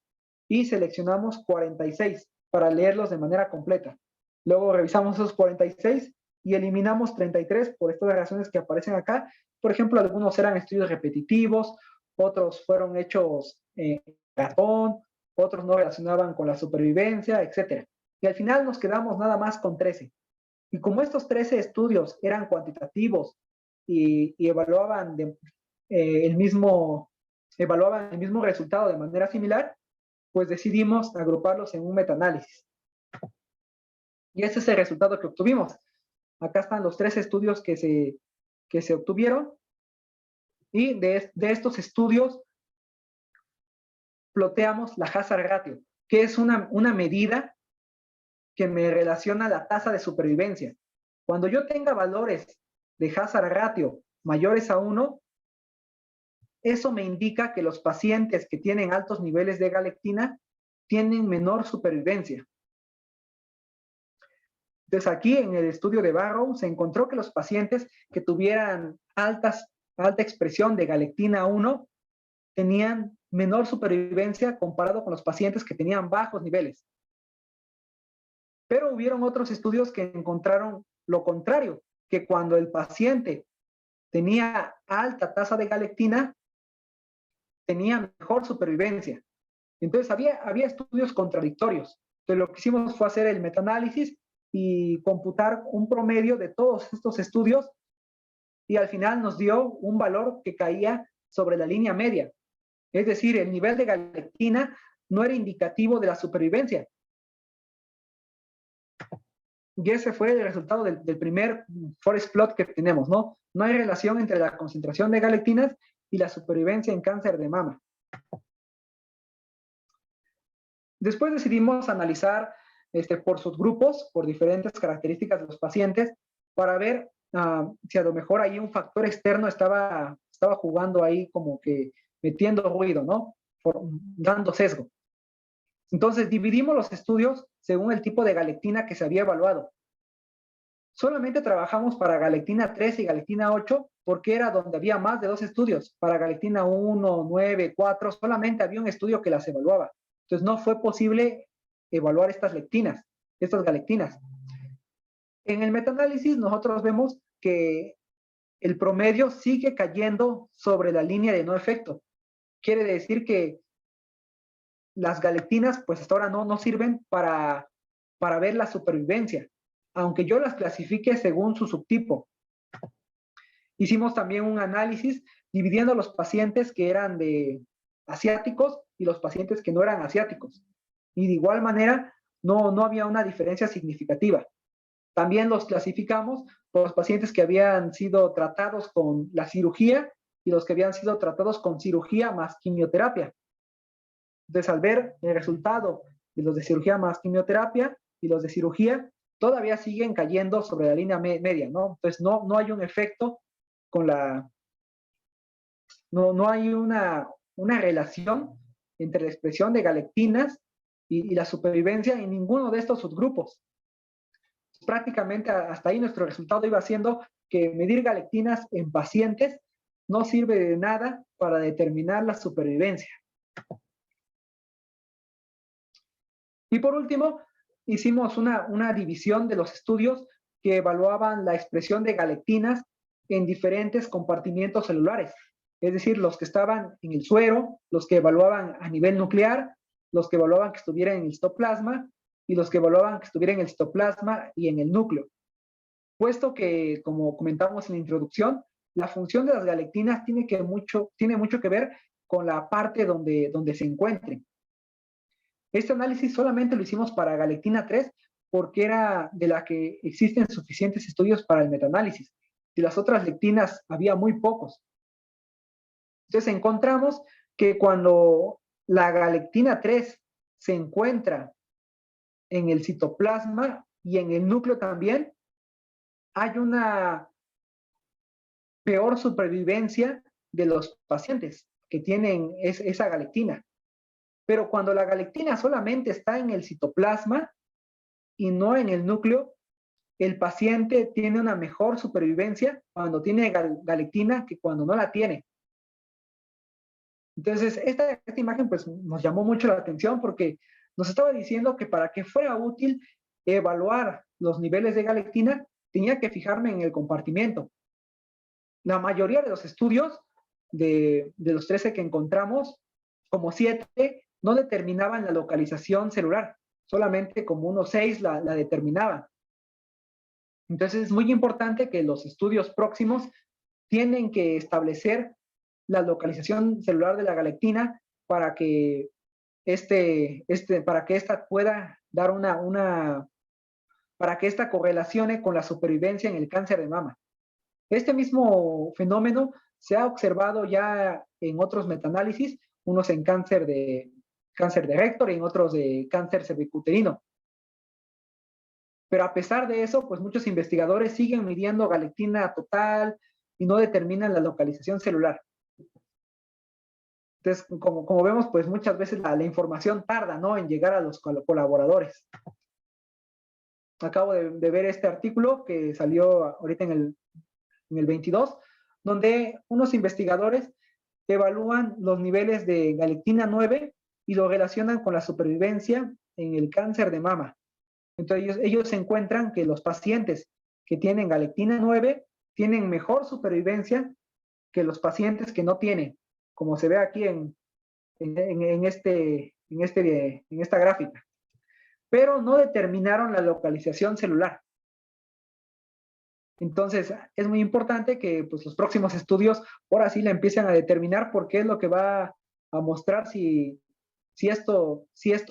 S3: y seleccionamos 46 para leerlos de manera completa. Luego revisamos esos 46 y eliminamos 33 por estas razones que aparecen acá. Por ejemplo, algunos eran estudios repetitivos, otros fueron hechos en ratón, otros no relacionaban con la supervivencia, etc. Y al final nos quedamos nada más con 13. Y como estos 13 estudios eran cuantitativos y evaluaban el mismo resultado de manera similar, pues decidimos agruparlos en un metaanálisis. Y ese es el resultado que obtuvimos. Acá están los 3 estudios que se obtuvieron. Y de estos estudios ploteamos la hazard ratio, que es una medida que me relaciona la tasa de supervivencia. Cuando yo tenga valores de hazard ratio mayores a 1, eso me indica que los pacientes que tienen altos niveles de galectina tienen menor supervivencia. Entonces aquí en el estudio de Barrow se encontró que los pacientes que tuvieran alta expresión de galectina 1 tenían menor supervivencia comparado con los pacientes que tenían bajos niveles. Pero hubieron otros estudios que encontraron lo contrario, que cuando el paciente tenía alta tasa de galectina, tenía mejor supervivencia. Entonces había estudios contradictorios. Entonces lo que hicimos fue hacer el metaanálisis y computar un promedio de todos estos estudios y al final nos dio un valor que caía sobre la línea media. Es decir, el nivel de galectina no era indicativo de la supervivencia. Y ese fue el resultado del primer forest plot que tenemos, ¿no? No hay relación entre la concentración de galectinas y la supervivencia en cáncer de mama. Después decidimos analizar por subgrupos, por diferentes características de los pacientes, para ver si a lo mejor ahí un factor externo estaba jugando ahí como que metiendo ruido, ¿no? Dando sesgo. Entonces, dividimos los estudios según el tipo de galectina que se había evaluado. Solamente trabajamos para galectina 3 y galectina 8 porque era donde había más de 2 estudios. Para galectina 1, 9, 4, solamente había un estudio que las evaluaba. Entonces, no fue posible evaluar estas galectinas. En el metaanálisis, nosotros vemos que el promedio sigue cayendo sobre la línea de no efecto. Quiere decir que las galectinas, pues hasta ahora no sirven para ver la supervivencia, aunque yo las clasifique según su subtipo. Hicimos también un análisis dividiendo los pacientes que eran de asiáticos y los pacientes que no eran asiáticos. Y de igual manera, no había una diferencia significativa. También los clasificamos por los pacientes que habían sido tratados con la cirugía y los que habían sido tratados con cirugía más quimioterapia. Entonces, al ver el resultado de los de cirugía más quimioterapia y los de cirugía, todavía siguen cayendo sobre la línea media, ¿no? Entonces, no hay un efecto con la... No hay una relación entre la expresión de galectinas y la supervivencia en ninguno de estos subgrupos. Prácticamente hasta ahí nuestro resultado iba siendo que medir galectinas en pacientes no sirve de nada para determinar la supervivencia. Y por último, hicimos una división de los estudios que evaluaban la expresión de galectinas en diferentes compartimientos celulares. Es decir, los que estaban en el suero, los que evaluaban a nivel nuclear, los que evaluaban que estuviera en el citoplasma y los que evaluaban que estuviera en el citoplasma y en el núcleo. Puesto que, como comentamos en la introducción, la función de las galectinas tiene mucho que ver con la parte donde se encuentren. Este análisis solamente lo hicimos para galectina 3 porque era de la que existen suficientes estudios para el metaanálisis. De las otras lectinas había muy pocos. Entonces encontramos que cuando la galectina 3 se encuentra en el citoplasma y en el núcleo también, hay una peor supervivencia de los pacientes que tienen esa galectina. Pero cuando la galectina solamente está en el citoplasma y no en el núcleo, el paciente tiene una mejor supervivencia cuando tiene galectina que cuando no la tiene. Entonces, esta imagen pues nos llamó mucho la atención porque nos estaba diciendo que para que fuera útil evaluar los niveles de galectina, tenía que fijarme en el compartimento. La mayoría de los estudios, de los 13 que encontramos, como 7, no determinaban la localización celular, solamente como unos 6 la determinaban. Entonces es muy importante que los estudios próximos tienen que establecer la localización celular de la galectina para que para que esta pueda dar para que esta correlacione con la supervivencia en el cáncer de mama. Este mismo fenómeno se ha observado ya en otros metaanálisis, unos en cáncer de recto y en otros de cáncer cervicuterino. Pero a pesar de eso, pues muchos investigadores siguen midiendo galectina total y no determinan la localización celular. Entonces, como vemos, pues muchas veces la información tarda, ¿no?, en llegar a los colaboradores. Acabo de ver este artículo que salió ahorita en el 22, donde unos investigadores evalúan los niveles de galectina 9 y lo relacionan con la supervivencia en el cáncer de mama. Entonces ellos encuentran que los pacientes que tienen galectina 9 tienen mejor supervivencia que los pacientes que no tienen, como se ve aquí en esta gráfica. Pero no determinaron la localización celular. Entonces, es muy importante que pues, los próximos estudios ahora sí la empiecen a determinar porque es lo que va a mostrar si esto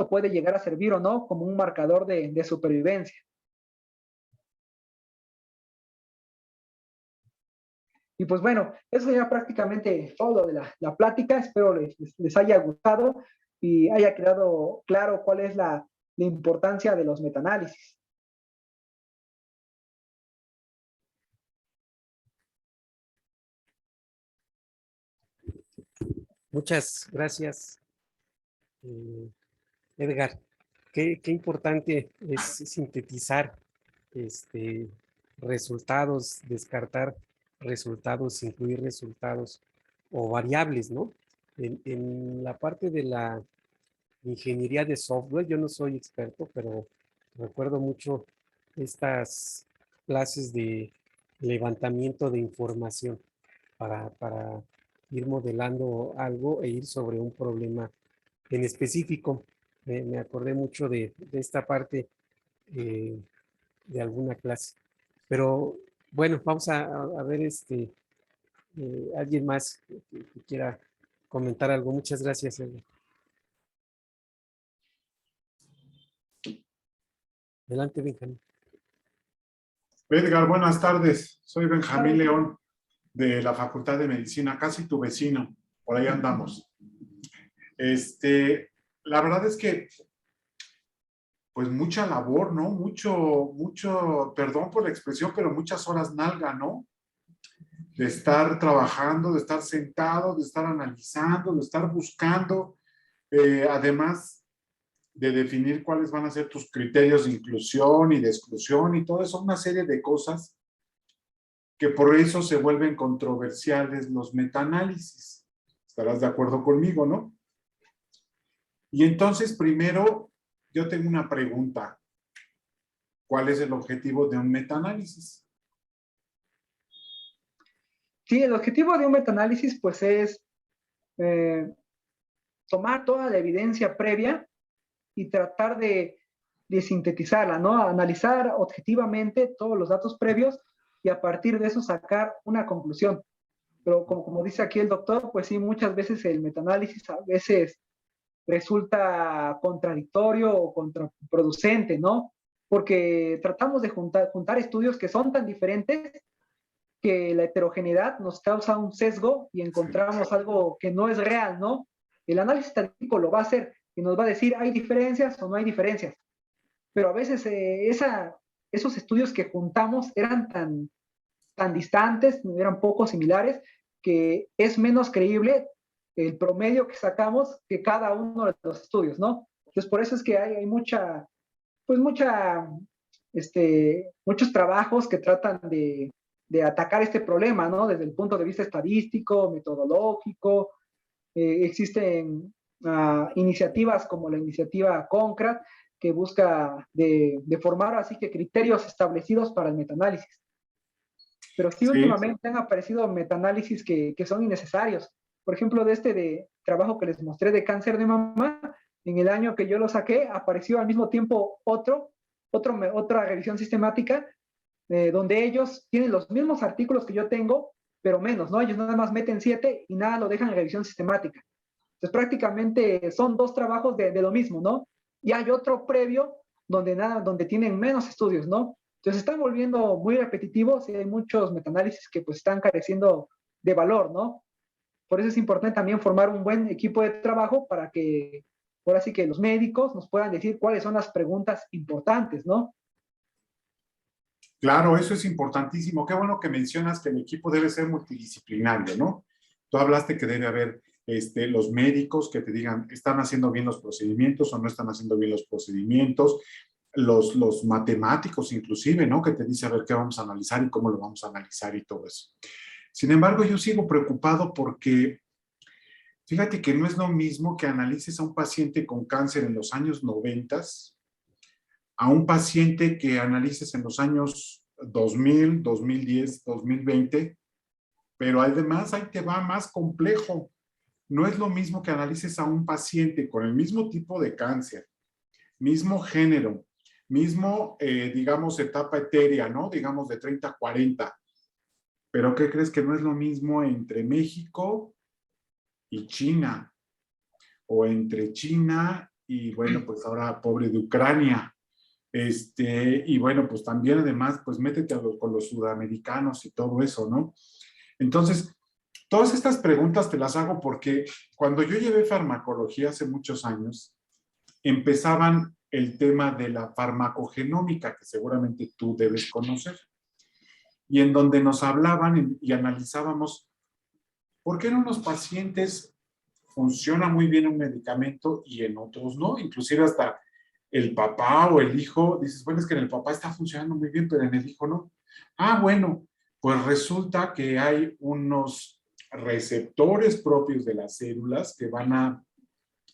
S3: puede llegar a servir o no como un marcador de supervivencia. Y pues bueno, eso ya prácticamente todo de la plática. Espero les haya gustado y haya quedado claro cuál es la importancia de los metaanálisis.
S1: Muchas gracias, Edgar, qué importante es sintetizar resultados, descartar resultados, incluir resultados o variables, ¿no? En la parte de la ingeniería de software, yo no soy experto, pero recuerdo mucho estas clases de levantamiento de información para ir modelando algo e ir sobre un problema en específico. Me acordé mucho de esta parte eh, de alguna clase. Pero bueno, vamos a ver alguien más que quiera comentar algo. Muchas gracias, Elena. Adelante, Benjamín.
S4: Edgar, buenas tardes. Soy Benjamín León de la Facultad de Medicina, casi tu vecino. Por ahí andamos. La verdad es que, pues mucha labor, ¿no? Mucho, perdón por la expresión, pero muchas horas nalga, ¿no? De estar trabajando, de estar sentado, de estar analizando, de estar buscando, además de definir cuáles van a ser tus criterios de inclusión y de exclusión y todo eso, una serie de cosas que por eso se vuelven controversiales los metaanálisis. Estarás de acuerdo conmigo, ¿no? Y entonces, primero, yo tengo una pregunta. ¿Cuál es el objetivo de un metaanálisis?
S3: Sí, el objetivo de un metaanálisis pues es tomar toda la evidencia previa y tratar de sintetizarla, ¿no? Analizar objetivamente todos los datos previos y a partir de eso sacar una conclusión. Pero como dice aquí el doctor, pues sí, muchas veces el metaanálisis a veces resulta contradictorio o contraproducente, ¿no? Porque tratamos de juntar estudios que son tan diferentes que la heterogeneidad nos causa un sesgo y encontramos algo que no es real, ¿no? El análisis estadístico lo va a hacer y nos va a decir, ¿hay diferencias o no hay diferencias? Pero a veces esos estudios que juntamos eran tan distantes, eran poco similares, que es menos creíble el promedio que sacamos que cada uno de los estudios, ¿no? Entonces, por eso es que hay muchos trabajos que tratan de atacar este problema, ¿no? Desde el punto de vista estadístico, metodológico. Existen iniciativas como la iniciativa CONCRAT, que busca de formar así que criterios establecidos para el metaanálisis. Pero sí, últimamente han aparecido metaanálisis que son innecesarios. Por ejemplo, de trabajo que les mostré de cáncer de mama, en el año que yo lo saqué, apareció al mismo tiempo otra revisión sistemática, donde ellos tienen los mismos artículos que yo tengo, pero menos, ¿no? Ellos nada más meten 7 y nada lo dejan en revisión sistemática. Entonces, prácticamente son 2 trabajos de lo mismo, ¿no? Y hay otro previo donde tienen menos estudios, ¿no? Entonces, están volviendo muy repetitivos y hay muchos metaanálisis que pues están careciendo de valor, ¿no? Por eso es importante también formar un buen equipo de trabajo para que, ahora sí que los médicos nos puedan decir cuáles son las preguntas importantes, ¿no?
S4: Claro, eso es importantísimo. Qué bueno que mencionas que el equipo debe ser multidisciplinario, ¿no? Tú hablaste que debe haber los médicos que te digan, ¿están haciendo bien los procedimientos o no están haciendo bien los procedimientos? Los matemáticos inclusive, ¿no? Que te dice, a ver, qué vamos a analizar y cómo lo vamos a analizar y todo eso. Sin embargo, yo sigo preocupado porque fíjate que no es lo mismo que analices a un paciente con cáncer en los años 90 a un paciente que analices en los años 2000, 2010, 2020, pero además ahí te va más complejo. No es lo mismo que analices a un paciente con el mismo tipo de cáncer, mismo género, mismo, digamos, etapa etérea, ¿no? Digamos de 30 a 40. Pero ¿qué crees que no es lo mismo entre México y China? O entre China y, bueno, pues ahora pobre de Ucrania. Y bueno, pues también además, pues métete con los sudamericanos y todo eso, ¿no? Entonces, todas estas preguntas te las hago porque cuando yo llevé farmacología hace muchos años, empezaban el tema de la farmacogenómica, que seguramente tú debes conocer, y en donde nos hablaban y analizábamos por qué en unos pacientes funciona muy bien un medicamento y en otros no. Inclusive hasta el papá o el hijo, dices, bueno, es que en el papá está funcionando muy bien, pero en el hijo no. Ah, bueno, pues resulta que hay unos receptores propios de las células que van a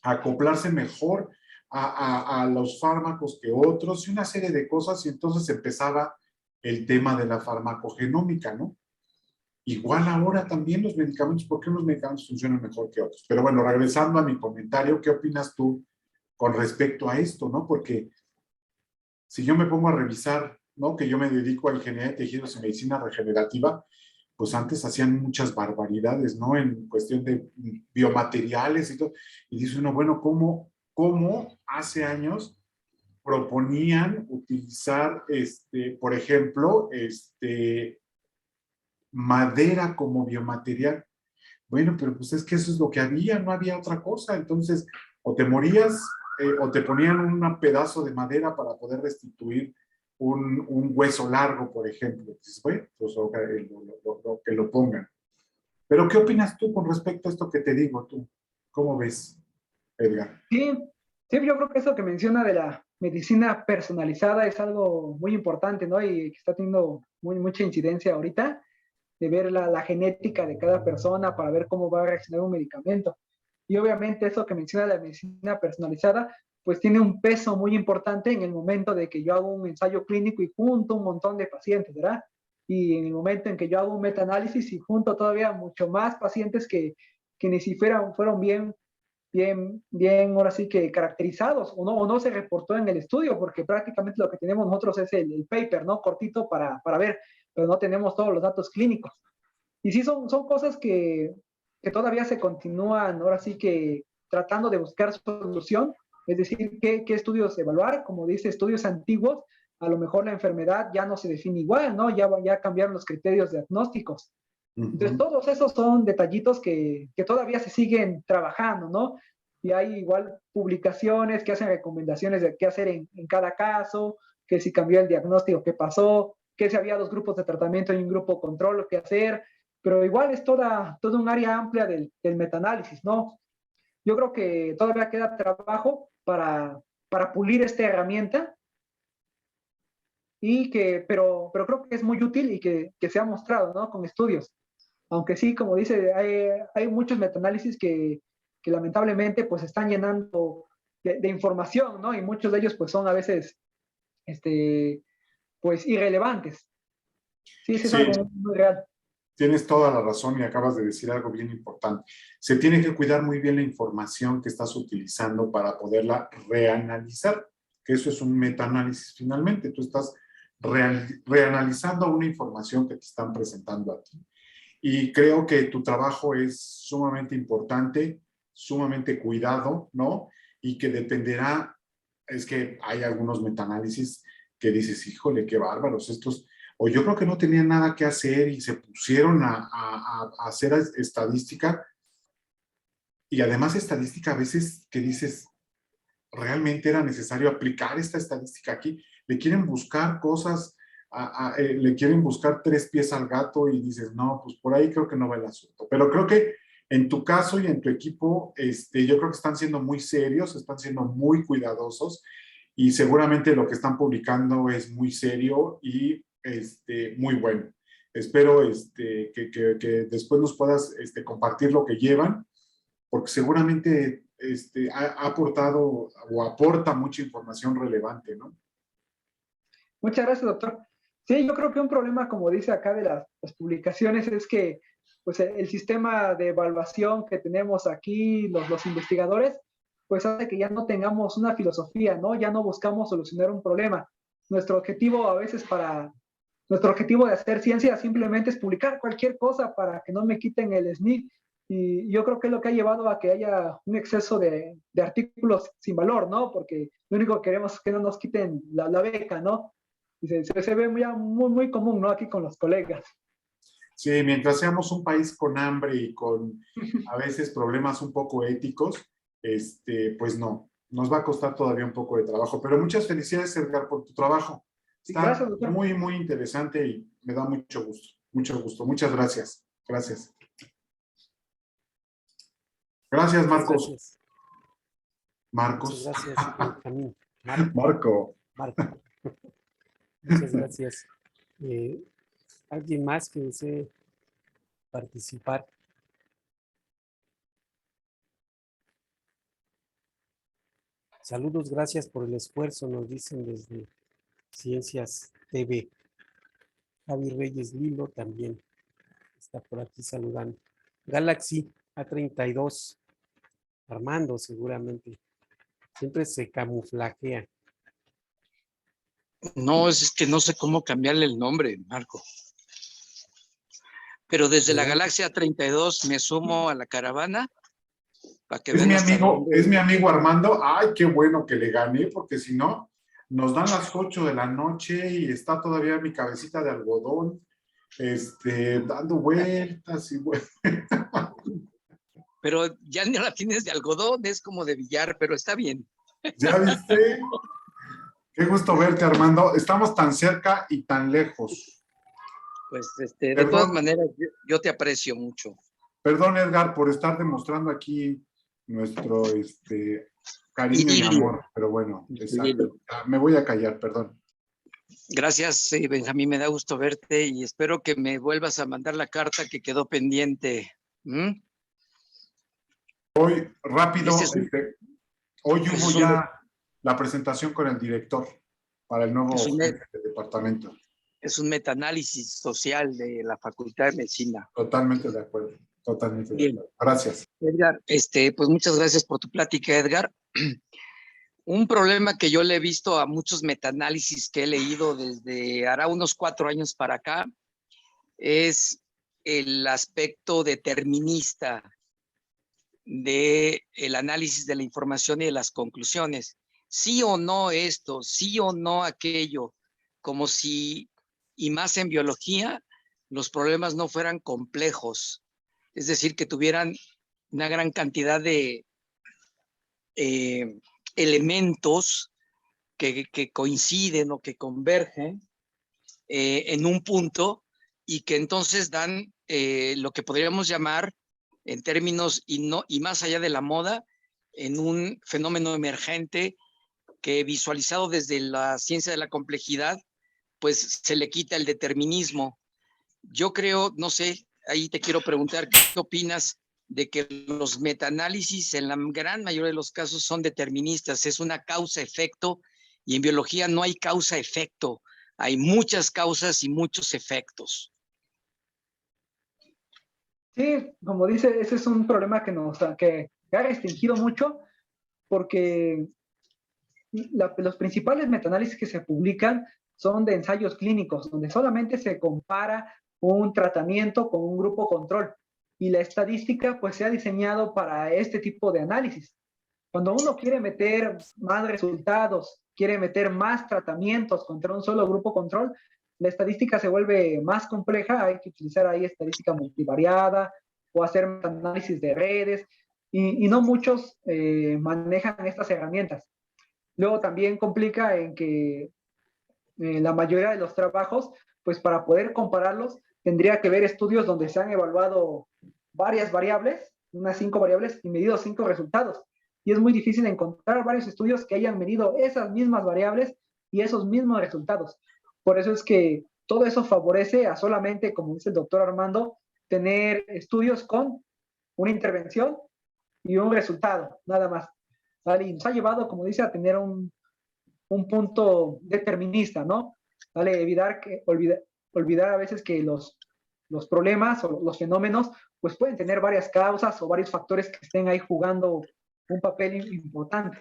S4: acoplarse mejor a los fármacos que otros y una serie de cosas, y entonces empezaba el tema de la farmacogenómica, ¿no? Igual ahora también los medicamentos, ¿por qué unos medicamentos funcionan mejor que otros? Pero bueno, regresando a mi comentario, ¿qué opinas tú con respecto a esto, no? Porque si yo me pongo a revisar, ¿no? Que yo me dedico a ingeniería de tejidos y medicina regenerativa, pues antes hacían muchas barbaridades, ¿no? En cuestión de biomateriales y todo. Y dice uno, bueno, ¿cómo hace años proponían utilizar, por ejemplo, madera como biomaterial? Bueno, pero pues es que eso es lo que había, no había otra cosa. Entonces, o te morías o te ponían un pedazo de madera para poder restituir un hueso largo, por ejemplo. Dices, bueno, pues que lo pongan. Pero, ¿qué opinas tú con respecto a esto que te digo tú? ¿Cómo ves, Edgar?
S3: Sí, sí, yo creo que eso que menciona de la medicina personalizada es algo muy importante, ¿no? Y que está teniendo mucha incidencia ahorita, de ver la genética de cada persona para ver cómo va a reaccionar un medicamento. Y obviamente eso que menciona la medicina personalizada, pues tiene un peso muy importante en el momento de que yo hago un ensayo clínico y junto un montón de pacientes, ¿verdad? Y en el momento en que yo hago un metaanálisis y junto todavía mucho más pacientes que ni siquiera fueron bien, ahora sí que caracterizados, o no se reportó en el estudio, porque prácticamente lo que tenemos nosotros es el paper, ¿no? Cortito para ver, pero no tenemos todos los datos clínicos. Y sí, son cosas que todavía se continúan, ahora sí que tratando de buscar solución, es decir, qué estudios evaluar, como dice, estudios antiguos, a lo mejor la enfermedad ya no se define igual, ¿no? Ya cambiaron los criterios diagnósticos. Entonces, todos esos son detallitos que todavía se siguen trabajando, ¿no? Y hay igual publicaciones que hacen recomendaciones de qué hacer en cada caso, que si cambió el diagnóstico, qué pasó, que si había dos grupos de tratamiento y un grupo control, qué hacer, pero igual es todo un área amplia del metaanálisis, ¿no? Yo creo que todavía queda trabajo para pulir esta herramienta, pero creo que es muy útil y que se ha mostrado, ¿no? Con estudios. Aunque sí, como dice, hay muchos metaanálisis que lamentablemente pues están llenando de información, ¿no? Y muchos de ellos pues son a veces, pues irrelevantes. Sí, sí es
S4: Sí,
S3: algo muy real.
S4: tienes toda la razón y acabas de decir algo bien importante. Se tiene que cuidar muy bien la información que estás utilizando para poderla reanalizar, que eso es un metaanálisis finalmente. Tú estás reanalizando una información que te están presentando a ti. Y creo que tu trabajo es sumamente importante, sumamente cuidado, ¿no? Y que dependerá, es que hay algunos metaanálisis que dices, híjole, qué bárbaros, estos, o yo creo que no tenían nada que hacer y se pusieron a hacer estadística, y además estadística a veces que dices, realmente era necesario aplicar esta estadística aquí, le quieren buscar cosas, le quieren buscar tres pies al gato y dices, no, pues por ahí creo que no va el asunto. Pero creo que en tu caso y en tu equipo, yo creo que están siendo muy serios, están siendo muy cuidadosos y seguramente lo que están publicando es muy serio y muy bueno. Espero que después nos puedas compartir lo que llevan, porque seguramente ha aportado o aporta mucha información relevante, ¿no?
S3: Muchas gracias, doctor. Sí, yo creo que un problema, como dice acá de las publicaciones, es que pues, el sistema de evaluación que tenemos aquí, los investigadores, pues hace que ya no tengamos una filosofía, ¿no? Ya no buscamos solucionar un problema. Nuestro objetivo a veces nuestro objetivo de hacer ciencia simplemente es publicar cualquier cosa para que no me quiten el SNI. Y yo creo que es lo que ha llevado a que haya un exceso de artículos sin valor, ¿no? Porque lo único que queremos es que no nos quiten la beca, ¿no? Y se ve muy común, ¿no? Aquí con los colegas.
S4: Sí, mientras seamos un país con hambre y con a veces problemas un poco éticos, pues no, nos va a costar todavía un poco de trabajo. Pero muchas felicidades, Edgar, por tu trabajo.
S3: Gracias,
S4: Está
S3: doctor.
S4: muy interesante y me da mucho gusto, mucho gusto. Muchas gracias. Gracias. Gracias,
S1: Muchas
S4: Marcos.
S1: gracias.
S4: Marcos.
S1: Muchas gracias, Benjamín. Marco,
S4: Marco.
S1: Marco. Muchas gracias. ¿Alguien más que desee participar? Saludos, gracias por el esfuerzo, nos dicen desde Ciencias TV. Javi Reyes Lilo también está por aquí saludando. Galaxy A32, Armando seguramente. Siempre se camuflajea.
S5: No, es que no sé cómo cambiarle el nombre, Marco. Pero desde la
S1: Adelante.
S5: Galaxia 32 me sumo a la caravana para que
S4: Es
S5: vean
S4: mi
S5: hasta
S4: amigo,
S5: dónde.
S4: es mi amigo Armando. Ay, qué bueno que le gané, porque si no, nos dan las 8 de la noche y está todavía mi cabecita de algodón, dando vueltas y vueltas.
S5: Pero ya no la tienes de algodón, es como de billar, pero está bien.
S4: ¿Ya viste? Qué gusto verte, Armando. Estamos tan cerca y tan lejos.
S5: Pues de
S4: Perdón.
S5: todas maneras, yo te aprecio mucho.
S4: Perdón, Edgar, por estar demostrando aquí nuestro cariño y
S5: Idilio.
S4: amor, pero bueno, exacto.
S5: Idilio.
S4: Me voy a callar, perdón.
S5: Gracias, Benjamín, me da gusto verte y espero que me vuelvas a mandar la carta que quedó pendiente. ¿Mm?
S4: Hoy, rápido,
S5: Ese es
S4: hoy
S5: ese
S4: hubo
S5: es un-
S4: ya la presentación con el director para el nuevo
S5: Es un-
S4: jefe del departamento.
S5: Es un metaanálisis social de la Facultad de Medicina.
S4: Totalmente de acuerdo, totalmente de
S5: Bien.
S4: acuerdo. Gracias.
S5: Edgar, pues muchas gracias por tu plática, Edgar. Un problema que yo le he visto a muchos metaanálisis que he leído desde hará unos 4 años para acá es el aspecto determinista del análisis de la información y de las conclusiones. Sí o no esto, sí o no aquello, como si, y más en biología, los problemas no fueran complejos, es decir, que tuvieran una gran cantidad de elementos que coinciden o que convergen en un punto y que entonces dan lo que podríamos llamar en términos y más allá de la moda, en un fenómeno emergente que visualizado desde la ciencia de la complejidad, pues se le quita el determinismo. Yo creo, no sé, ahí te quiero preguntar, ¿qué opinas de que los metaanálisis en la gran mayoría de los casos son deterministas? Es una causa-efecto y en biología no hay causa-efecto, hay muchas causas y muchos efectos.
S3: Sí, como dice, ese es un problema que ha restringido mucho porque los principales metaanálisis que se publican son de ensayos clínicos, donde solamente se compara un tratamiento con un grupo control. Y la estadística pues se ha diseñado para este tipo de análisis. Cuando uno quiere meter más resultados, quiere meter más tratamientos contra un solo grupo control, la estadística se vuelve más compleja, hay que utilizar ahí estadística multivariada o hacer análisis de redes, y no muchos manejan estas herramientas. Luego también complica en que la mayoría de los trabajos, pues para poder compararlos, tendría que ver estudios donde se han evaluado varias variables, unas 5 variables, y medido 5 resultados. Y es muy difícil encontrar varios estudios que hayan medido esas mismas variables y esos mismos resultados. Por eso es que todo eso favorece a solamente, como dice el doctor Armando, tener estudios con una intervención y un resultado, nada más. ¿Vale? Y nos ha llevado, como dice, a tener un punto determinista, ¿no? ¿Vale? Olvidar a veces que los problemas o los fenómenos pues pueden tener varias causas o varios factores que estén ahí jugando un papel importante.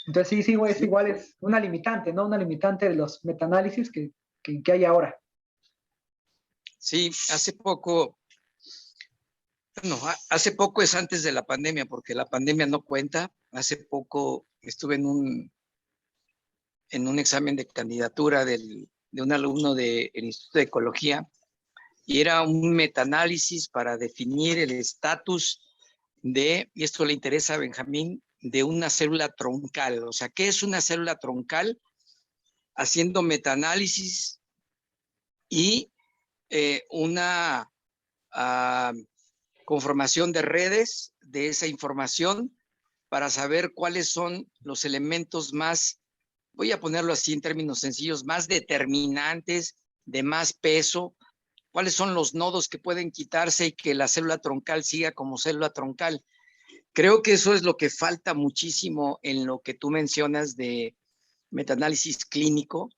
S3: Entonces sí, es igual, es una limitante, ¿no? Una limitante de los metaanálisis que hay ahora.
S5: Sí, hace poco es antes de la pandemia, porque la pandemia no cuenta. Hace poco estuve en un examen de candidatura de un alumno del Instituto de Ecología y era un metaanálisis para definir el estatus de, y esto le interesa a Benjamín, de una célula troncal. O sea, ¿qué es una célula troncal? Haciendo metaanálisis y una conformación de redes de esa información para saber cuáles son los elementos más, voy a ponerlo así en términos sencillos, más determinantes, de más peso, cuáles son los nodos que pueden quitarse y que la célula troncal siga como célula troncal. Creo que eso es lo que falta muchísimo en lo que tú mencionas de metaanálisis clínico,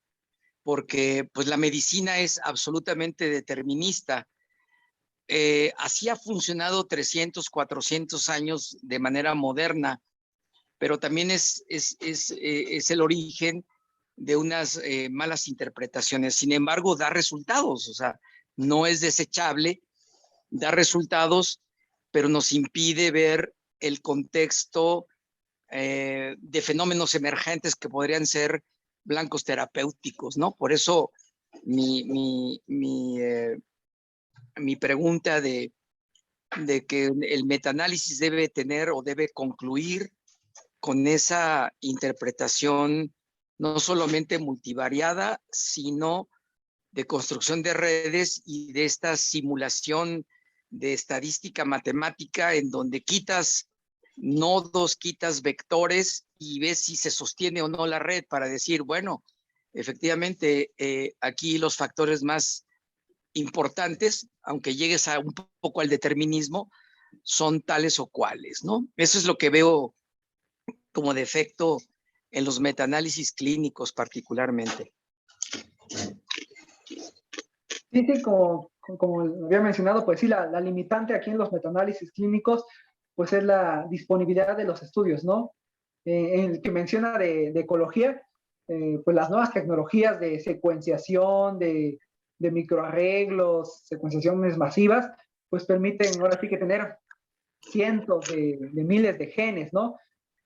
S5: porque pues la medicina es absolutamente determinista. Así ha funcionado 300, 400 años de manera moderna, pero también es el origen de unas malas interpretaciones. Sin embargo, da resultados, o sea, no es desechable, da resultados, pero nos impide ver el contexto de fenómenos emergentes que podrían ser blancos terapéuticos, ¿no? Por eso mi pregunta de que el metaanálisis debe tener o debe concluir con esa interpretación no solamente multivariada, sino de construcción de redes y de esta simulación de estadística matemática en donde quitas nodos, quitas vectores y ves si se sostiene o no la red para decir, bueno, efectivamente, aquí los factores más importantes, aunque llegues a un poco al determinismo, son tales o cuales, ¿no? Eso es lo que veo como defecto en los metaanálisis clínicos particularmente.
S3: Sí, sí, como había mencionado, pues sí, la limitante aquí en los metaanálisis clínicos, pues es la disponibilidad de los estudios, ¿no? En el que menciona de ecología, pues las nuevas tecnologías de secuenciación, de microarreglos, secuenciaciones masivas, pues permiten ahora sí que tener cientos de miles de genes, ¿no?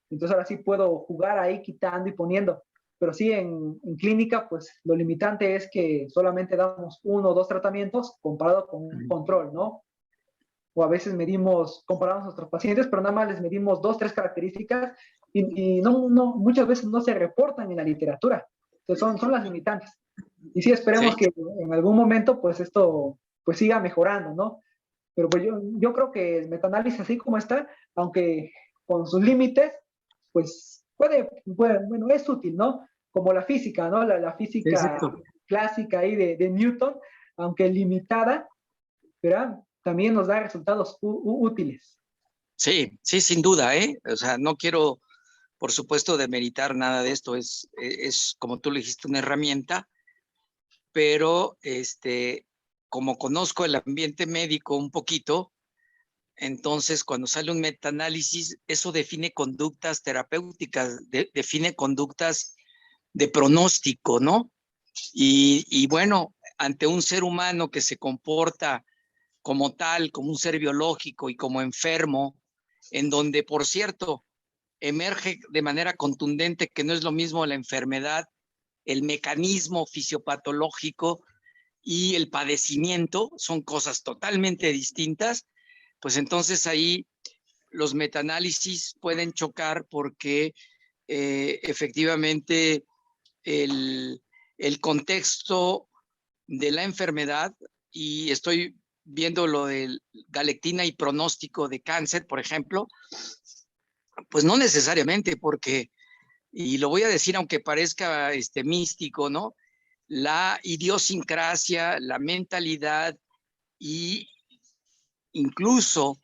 S3: Entonces ahora sí puedo jugar ahí quitando y poniendo. Pero sí, en clínica, pues lo limitante es que solamente damos 1 o 2 tratamientos comparado con un control, ¿no? O a veces comparamos a nuestros pacientes, pero nada más les medimos 2, 3 características y muchas veces no se reportan en la literatura. Entonces son las limitantes. Y sí, esperemos que en algún momento, pues esto pues siga mejorando, ¿no? Pero pues yo creo que el metaanálisis así como está, aunque con sus límites, pues bueno, es útil, ¿no? Como la física, ¿no? La física clásica ahí de Newton, aunque limitada, ¿verdad? También nos da resultados útiles.
S5: Sí, sí, sin duda, ¿eh? O sea, no quiero, por supuesto, demeritar nada de esto. Es como tú le dijiste, una herramienta, pero como conozco el ambiente médico un poquito, entonces cuando sale un metaanálisis, eso define conductas terapéuticas, define conductas de pronóstico, ¿no? Y bueno, ante un ser humano que se comporta como tal, como un ser biológico y como enfermo, en donde, por cierto, emerge de manera contundente que no es lo mismo la enfermedad, el mecanismo fisiopatológico y el padecimiento, son cosas totalmente distintas, pues entonces ahí los metaanálisis pueden chocar porque efectivamente el contexto de la enfermedad, y estoy viendo lo de galectina y pronóstico de cáncer, por ejemplo, pues no necesariamente, porque, y lo voy a decir aunque parezca místico, ¿no? La idiosincrasia, la mentalidad y incluso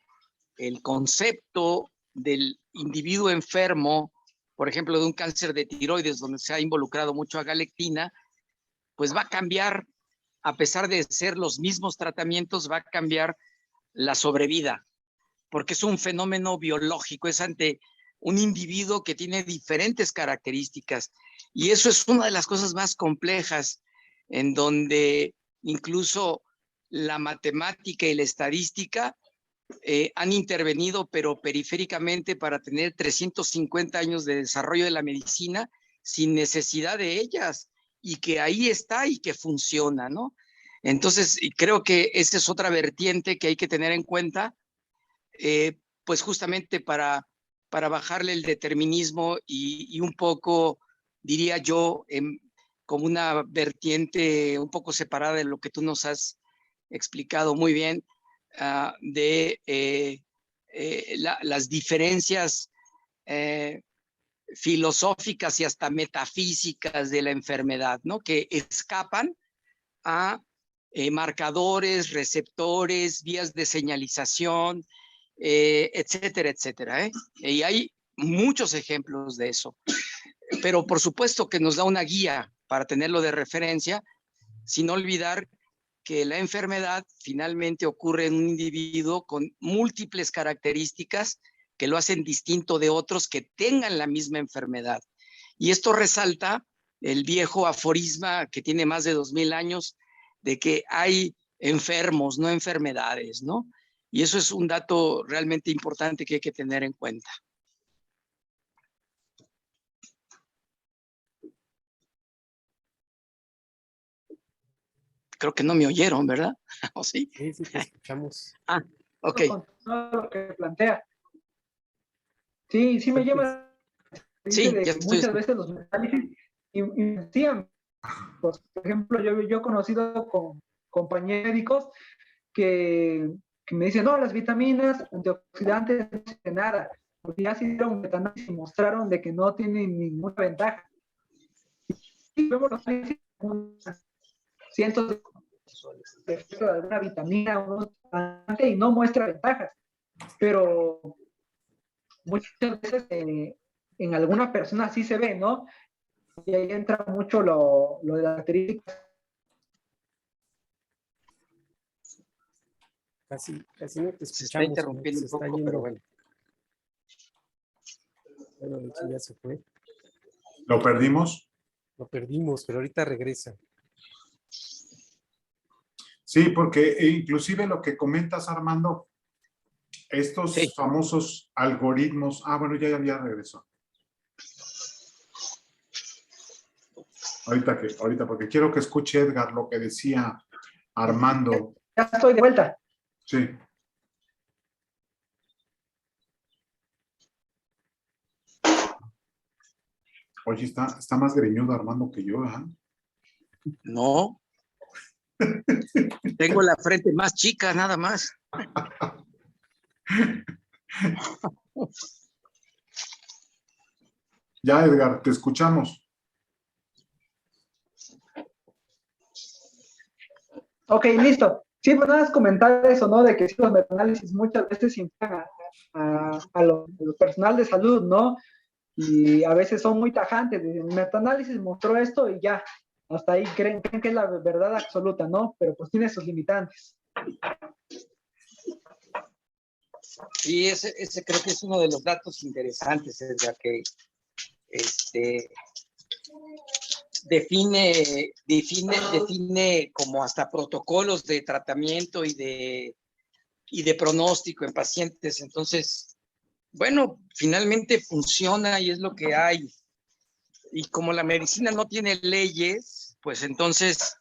S5: el concepto del individuo enfermo, por ejemplo, de un cáncer de tiroides, donde se ha involucrado mucho a galectina, pues va a cambiar, a pesar de ser los mismos tratamientos, va a cambiar la sobrevida, porque es un fenómeno biológico, es ante un individuo que tiene diferentes características. Y eso es una de las cosas más complejas, en donde incluso la matemática y la estadística han intervenido, pero periféricamente, para tener 350 años de desarrollo de la medicina sin necesidad de ellas, y que ahí está y que funciona, ¿no? Entonces, creo que esa es otra vertiente que hay que tener en cuenta, pues justamente para bajarle el determinismo y un poco, diría yo, como una vertiente un poco separada de lo que tú nos has explicado muy bien, de las diferencias filosóficas y hasta metafísicas de la enfermedad, ¿no? Que escapan a marcadores, receptores, vías de señalización, etcétera, etcétera. Y hay muchos ejemplos de eso. Pero por supuesto que nos da una guía para tenerlo de referencia, sin olvidar que la enfermedad finalmente ocurre en un individuo con múltiples características que lo hacen distinto de otros que tengan la misma enfermedad. Y esto resalta el viejo aforisma que tiene más de 2000 años de que hay enfermos, no enfermedades, ¿no? Y eso es un dato realmente importante que hay que tener en cuenta. Creo que no me oyeron, ¿verdad? ¿O sí?
S1: Sí, sí, te escuchamos.
S5: Ok.
S3: Con todo lo que plantea. Sí, sí me lleva.
S5: Sí,
S3: Dice de
S5: ya
S3: que
S5: estoy
S3: muchas veces los análisis y decían, pues, por ejemplo, yo he conocido con compañeros médicos que me dicen, no, las vitaminas antioxidantes no tienen nada, porque ya se hicieron metaanálisis y mostraron de que no tienen ninguna ventaja. Y vemos los análisis, cientos de efectos de alguna vitamina y no muestra ventajas, pero muchas veces en alguna persona sí se ve, ¿no? Y ahí entra mucho lo de las características.
S1: Casi no te
S5: Se está
S1: escuchamos.
S5: interrumpiendo
S1: Se
S5: un
S1: está
S5: poco,
S1: yendo.
S5: pero bueno.
S1: Bueno, de hecho ya se fue.
S4: ¿Lo perdimos?
S1: Lo perdimos, pero ahorita regresa.
S4: Sí, porque inclusive lo que comentas, Armando, estos
S5: Sí.
S4: famosos algoritmos. Ah, bueno, ya regresó. Ahorita, porque quiero que escuche Edgar lo que decía Armando.
S3: Ya estoy de vuelta.
S4: Sí. Oye, está más greñudo Armando que yo, ¿eh?
S5: No. Tengo la frente más chica, nada más.
S4: Ya, Edgar, te escuchamos.
S3: Ok, listo. Sí, pues nada más comentar eso, ¿no? De que sí, los metaanálisis muchas veces influyen a lo personal de salud, ¿no? Y a veces son muy tajantes. El metaanálisis mostró esto y ya, hasta ahí creen que es la verdad absoluta, ¿no? Pero pues tiene sus limitantes.
S5: Y ese creo que es uno de los datos interesantes, es la que define como hasta protocolos de tratamiento y de pronóstico en pacientes. Entonces, bueno, finalmente funciona y es lo que hay. Y como la medicina no tiene leyes, pues entonces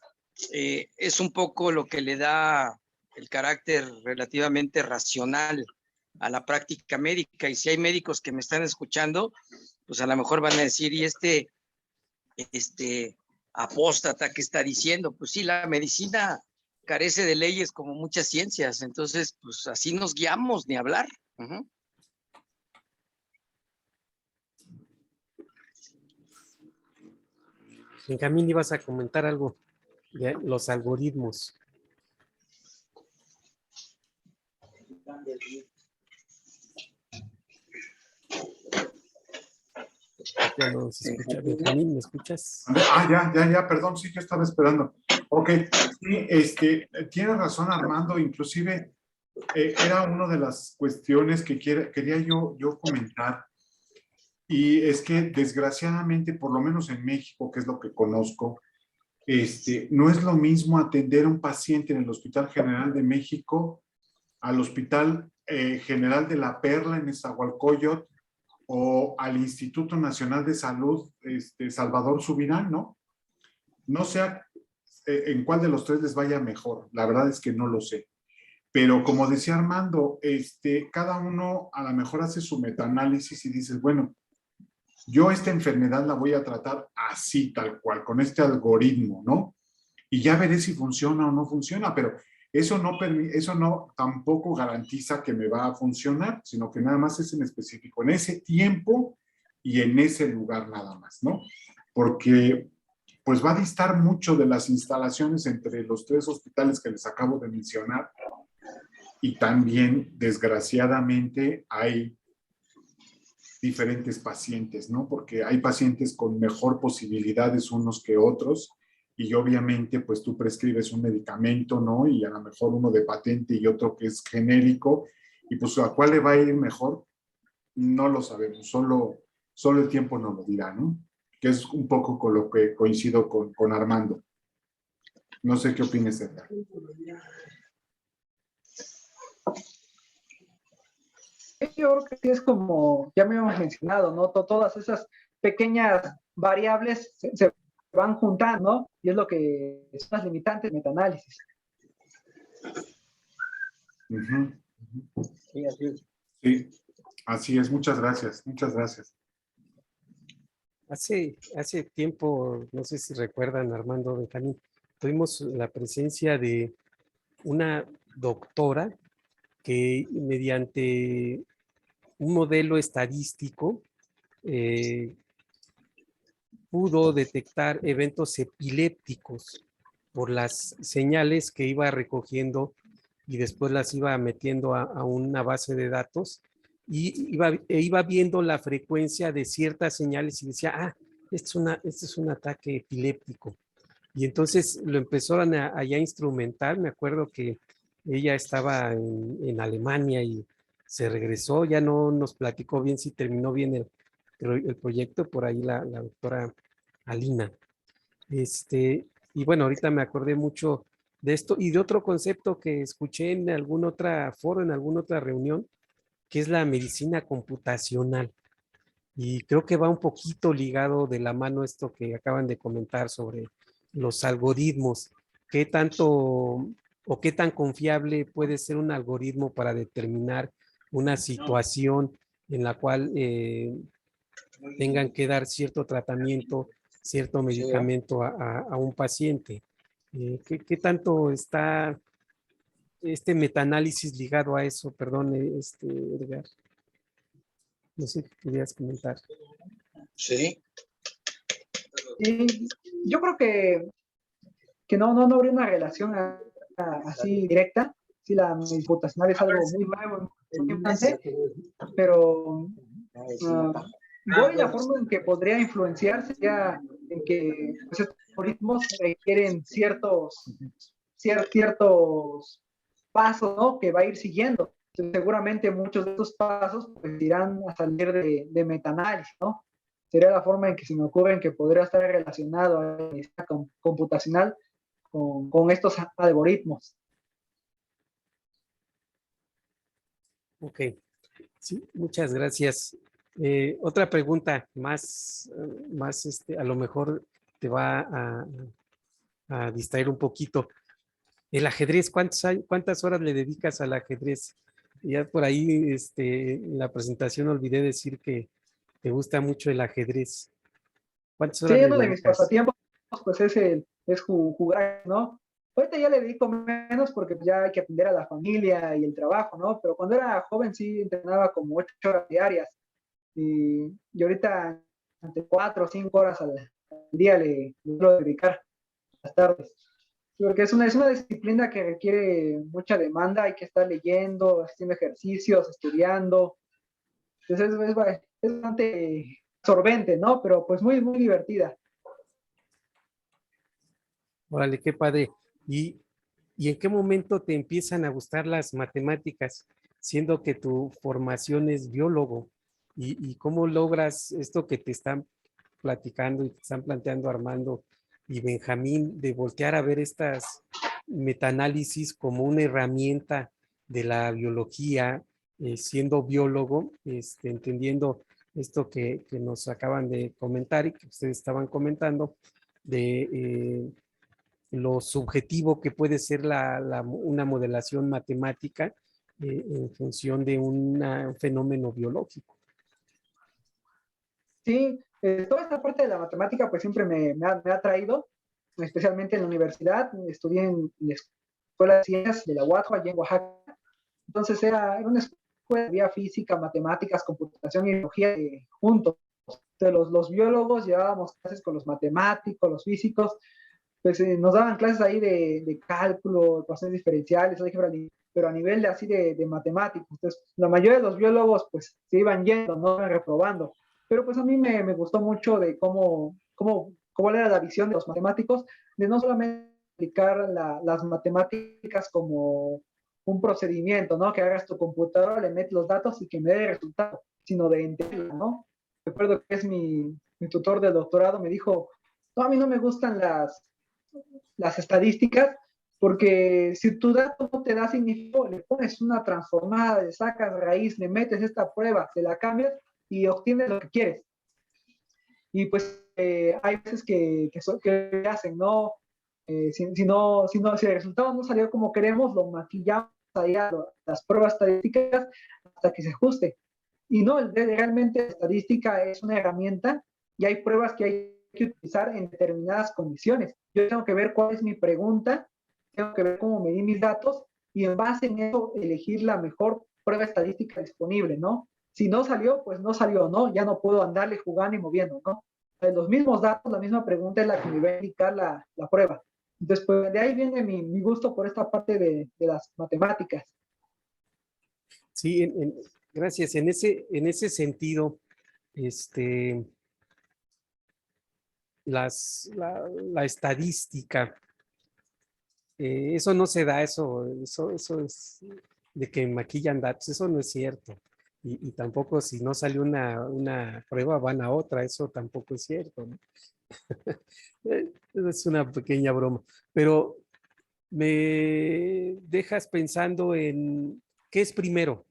S5: es un poco lo que le da el carácter relativamente racional a la práctica médica. Y si hay médicos que me están escuchando, pues a lo mejor van a decir, ¿y este apóstata que está diciendo? Pues sí, la medicina carece de leyes como muchas ciencias, entonces pues así nos guiamos, ni hablar.
S1: Benjamín, ibas a comentar algo de los algoritmos. Ya no se escucha. Benjamín, ¿me escuchas?
S4: Ya, perdón, sí, yo estaba esperando. Ok, sí, tiene razón Armando, inclusive era una de las cuestiones que quería yo comentar, y es que desgraciadamente, por lo menos en México, que es lo que conozco, no es lo mismo atender a un paciente en el Hospital General de México al Hospital General de la Perla en Nezahualcóyotl o al Instituto Nacional de Salud Salvador Subirán, ¿no? No sé en cuál de los tres les vaya mejor, la verdad es que no lo sé. Pero como decía Armando, cada uno a lo mejor hace su metaanálisis y dices, bueno, yo esta enfermedad la voy a tratar así, tal cual, con este algoritmo, ¿no? Y ya veré si funciona o no funciona, pero Eso no tampoco garantiza que me va a funcionar, sino que nada más es en específico, en ese tiempo y en ese lugar nada más, ¿no? Porque pues va a distar mucho de las instalaciones entre los 3 hospitales que les acabo de mencionar, y también, desgraciadamente, hay diferentes pacientes, ¿no? Porque hay pacientes con mejor posibilidades unos que otros, y obviamente, pues tú prescribes un medicamento, ¿no? Y a lo mejor uno de patente y otro que es genérico, y pues ¿a cuál le va a ir mejor? No lo sabemos, solo el tiempo nos lo dirá, ¿no? Que es un poco con lo que coincido con Armando. No sé qué opines, Edgar.
S3: Yo creo que sí es como ya me hemos mencionado, ¿no? Todas esas pequeñas variables se van juntando, ¿no? Y es lo que son las limitantes de metaanálisis.
S4: Uh-huh.
S3: Sí, así es.
S4: Sí, así es. Muchas gracias. Muchas gracias.
S1: Hace tiempo, no sé si recuerdan, Armando, Benjamín, tuvimos la presencia de una doctora que mediante un modelo estadístico pudo detectar eventos epilépticos por las señales que iba recogiendo y después las iba metiendo a una base de datos y iba viendo la frecuencia de ciertas señales y decía, este es un ataque epiléptico. Y entonces lo empezaron a ya instrumentar. Me acuerdo que ella estaba en Alemania y se regresó, ya no nos platicó bien si terminó bien el proyecto, por ahí la doctora Alina. Y bueno, ahorita me acordé mucho de esto y de otro concepto que escuché en algún otro foro, en alguna otra reunión, que es la medicina computacional. Y creo que va un poquito ligado de la mano esto que acaban de comentar sobre los algoritmos. ¿Qué tanto o qué tan confiable puede ser un algoritmo para determinar una situación en la cual tengan que dar cierto tratamiento, cierto medicamento a un paciente? ¿Qué tanto está este metaanálisis ligado a eso? Perdón, Edgar. No sé qué querías comentar.
S5: Sí.
S3: Y yo creo que no habría una relación así directa. Sí, la computacional es algo muy nuevo, muy importante, pero igual la forma en que podría influenciar sería en que pues, estos algoritmos requieren ciertos pasos, ¿no? Que va a ir siguiendo. Entonces, seguramente muchos de estos pasos pues, irán a salir de metaanálisis, ¿no? Sería la forma en que se me ocurre en que podría estar relacionado a la medicina computacional con estos algoritmos.
S1: Ok, sí, muchas gracias. Otra pregunta más, a lo mejor te va a distraer un poquito. El ajedrez, ¿cuántas horas le dedicas al ajedrez? Ya por ahí en la presentación olvidé decir que te gusta mucho el ajedrez. ¿Cuántas
S3: Sí,
S1: horas le
S3: uno de mis
S1: dedicas?
S3: pasatiempos pues es jugar, ¿no? Ahorita ya le dedico menos porque ya hay que atender a la familia y el trabajo, ¿no? Pero cuando era joven sí entrenaba como 8 horas diarias y ahorita entre 4 o 5 horas al día le suelo dedicar las tardes. Porque es una disciplina que requiere mucha demanda, hay que estar leyendo, haciendo ejercicios, estudiando. Entonces es bastante absorbente, ¿no? Pero pues muy divertida.
S1: Órale, qué padre. ¿Y en qué momento te empiezan a gustar las matemáticas, siendo que tu formación es biólogo? ¿Y cómo logras esto que te están platicando y te están planteando Armando y Benjamín, de voltear a ver estas metaanálisis como una herramienta de la biología, siendo biólogo, entendiendo esto que nos acaban de comentar y que ustedes estaban comentando, de lo subjetivo que puede ser una modelación matemática en función de un fenómeno biológico?
S3: Sí, toda esta parte de la matemática pues siempre me ha traído, especialmente en la universidad, estudié en la Escuela de Ciencias de la UATO, allá en Oaxaca. Entonces era una escuela, había física, matemáticas, computación y biología juntos. Entonces los biólogos llevábamos clases con los matemáticos, los físicos, pues nos daban clases ahí de cálculo, ecuaciones diferenciales, álgebra, pero a nivel de, así de matemáticos. Entonces, la mayoría de los biólogos pues se iban yendo, no iban reprobando. Pero pues a mí me gustó mucho de cómo era la visión de los matemáticos, de no solamente aplicar las matemáticas como un procedimiento, ¿no? Que hagas tu computadora, le metes los datos y que me dé el resultado, sino de entenderla, ¿no? Recuerdo que es mi tutor del doctorado, me dijo, no, a mí no me gustan las estadísticas, porque si tu dato no te da significado, le pones una transformada, le sacas raíz, le metes esta prueba, se la cambias y obtienes lo que quieres. Y pues hay veces que hacen, ¿no? Si el resultado no salió como queremos, lo maquillamos allá, las pruebas estadísticas hasta que se ajuste. Y no, realmente la estadística es una herramienta y hay pruebas que hay que utilizar en determinadas condiciones. Yo tengo que ver cuál es mi pregunta, tengo que ver cómo medí mis datos y en base en eso elegir la mejor prueba estadística disponible, ¿no? Si no salió, pues no salió, ¿no? Ya no puedo andarle jugando y moviendo, ¿no? Los mismos datos, la misma pregunta es la que me va a indicar la prueba. Entonces, pues de ahí viene mi gusto por esta parte de las matemáticas.
S1: Sí, gracias. En ese sentido, la estadística, eso no se da, eso es de que maquillan datos, eso no es cierto. Y tampoco si no sale una prueba van a otra, eso tampoco es cierto, ¿no? Es una pequeña broma, pero me dejas pensando en qué es primero,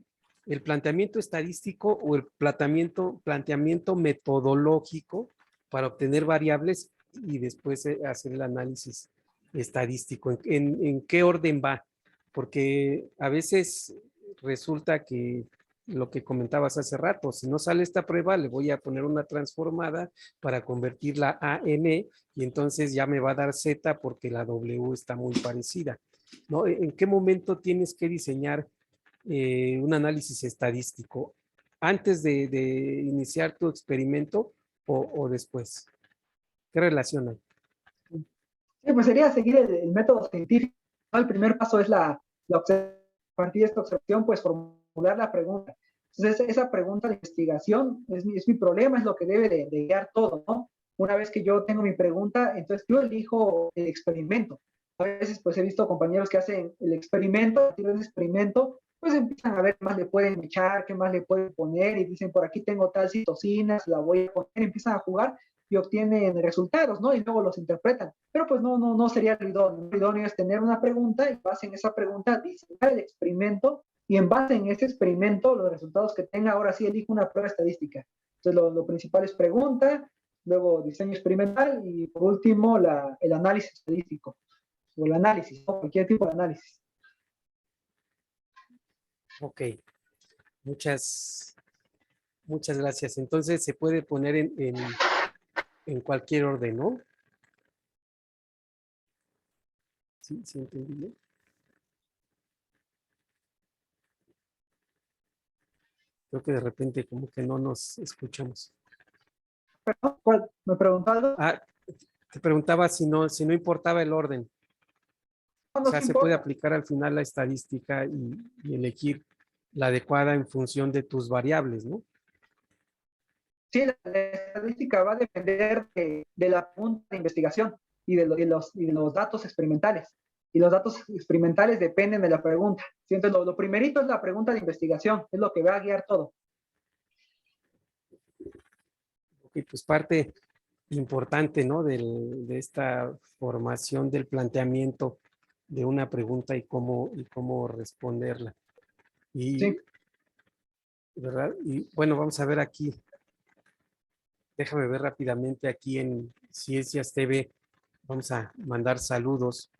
S1: el planteamiento estadístico o el planteamiento metodológico para obtener variables y después hacer el análisis estadístico. ¿En qué orden va? Porque a veces resulta que lo que comentabas hace rato, si no sale esta prueba, le voy a poner una transformada para convertirla a N y entonces ya me va a dar Z porque la W está muy parecida, ¿no? ¿En qué momento tienes que diseñar un análisis estadístico? ¿Antes de iniciar tu experimento o después? ¿Qué relación hay?
S3: Sí, pues sería seguir el método científico, ¿no? El primer paso es la observación. A partir de esta observación, pues formular la pregunta. Entonces, esa pregunta de investigación es mi problema, es lo que debe de guiar todo, ¿no? Una vez que yo tengo mi pregunta, entonces yo elijo el experimento. A veces, pues he visto compañeros que hacen el experimento, a partir del experimento, pues empiezan a ver qué más le pueden echar, qué más le pueden poner, y dicen, por aquí tengo tal citocina, se la voy a poner, empiezan a jugar, y obtienen resultados, ¿no? Y luego los interpretan. Pero pues no sería lo idóneo. Lo idóneo es tener una pregunta y base en esa pregunta diseñar el experimento y en base en ese experimento, los resultados que tenga, ahora sí elijo una prueba estadística. Entonces lo principal es pregunta, luego diseño experimental y por último el análisis estadístico o el análisis, ¿no? Cualquier tipo de análisis.
S1: Ok, muchas gracias. Entonces se puede poner en cualquier orden, ¿no? ¿Sí entendí bien? Creo que de repente como que no nos escuchamos.
S3: ¿Cuál? ¿Me preguntó algo?
S1: Ah, te preguntaba si no importaba el orden. O sea, se puede aplicar al final la estadística y elegir la adecuada en función de tus variables, ¿no?
S3: Sí, la estadística va a depender de la pregunta de investigación y de los datos experimentales. Y los datos experimentales dependen de la pregunta. ¿Sí? Entonces, lo primerito es la pregunta de investigación, es lo que va a guiar todo.
S1: Ok, pues parte importante, ¿no? De esta formación del planteamiento de una pregunta y cómo responderla. Y,
S3: Sí.
S1: ¿verdad? Y bueno, vamos a ver aquí. Déjame ver rápidamente aquí en Ciencias TV. Vamos a mandar saludos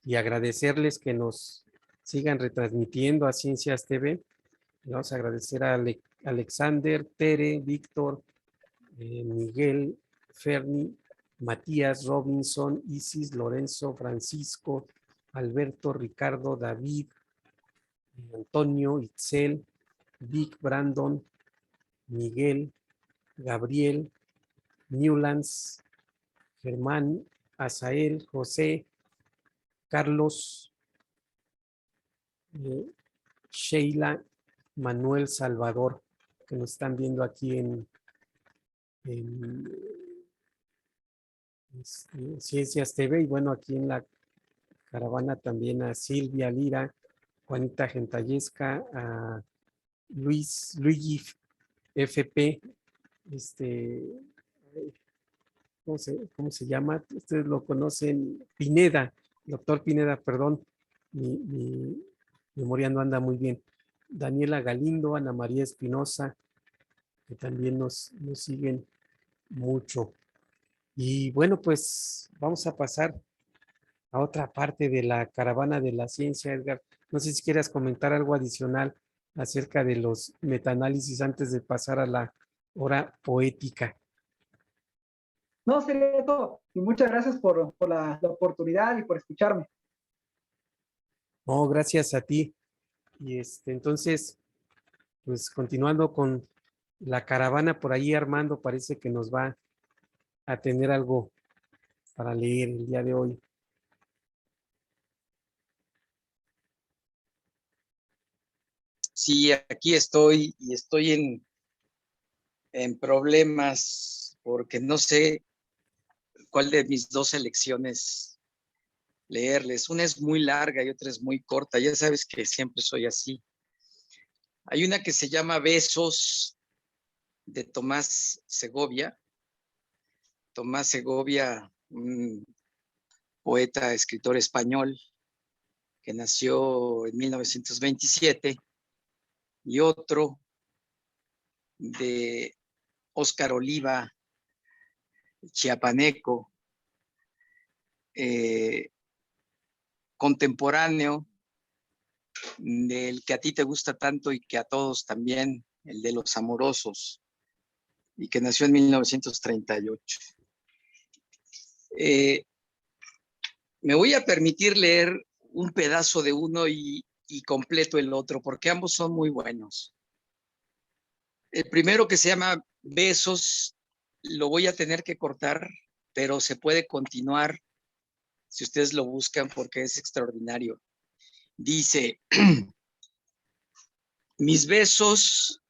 S1: y agradecerles que nos sigan retransmitiendo a Ciencias TV. Le vamos a agradecer a Alexander, Tere, Víctor, Miguel, Ferni, Matías, Robinson, Isis, Lorenzo, Francisco, Alberto, Ricardo, David, Antonio, Itzel, Vic, Brandon, Miguel, Gabriel, Newlands, Germán, Asael, José, Carlos, Sheila, Manuel, Salvador, que nos están viendo aquí en Ciencias TV, y bueno, aquí en la caravana también a Silvia Lira, Juanita Gentallesca, a Luigi FP, ¿cómo se llama? Ustedes lo conocen, Pineda, doctor Pineda, perdón, mi memoria no anda muy bien. Daniela Galindo, Ana María Espinosa, que también nos siguen mucho. Y bueno, pues vamos a pasar a otra parte de la caravana de la ciencia, Edgar. No sé si quieras comentar algo adicional acerca de los metaanálisis antes de pasar a la hora poética.
S3: No, sería todo. Y muchas gracias por la oportunidad y por escucharme.
S1: No, gracias a ti. Y entonces, pues continuando con la caravana, por ahí Armando parece que nos va a tener algo para leer el día de hoy.
S5: Sí, aquí estoy y estoy en problemas porque no sé cuál de mis dos selecciones leerles. Una es muy larga y otra es muy corta. Ya sabes que siempre soy así. Hay una que se llama Besos, de Tomás Segovia. Tomás Segovia, un poeta, escritor español que nació en 1927, y otro de Óscar Oliva, chiapaneco, contemporáneo del que a ti te gusta tanto y que a todos también, el de Los Amorosos, y que nació en 1938. Me voy a permitir leer un pedazo de uno y completo el otro, porque ambos son muy buenos. El primero, que se llama Besos, lo voy a tener que cortar, pero se puede continuar si ustedes lo buscan porque es extraordinario. Dice, mis besos,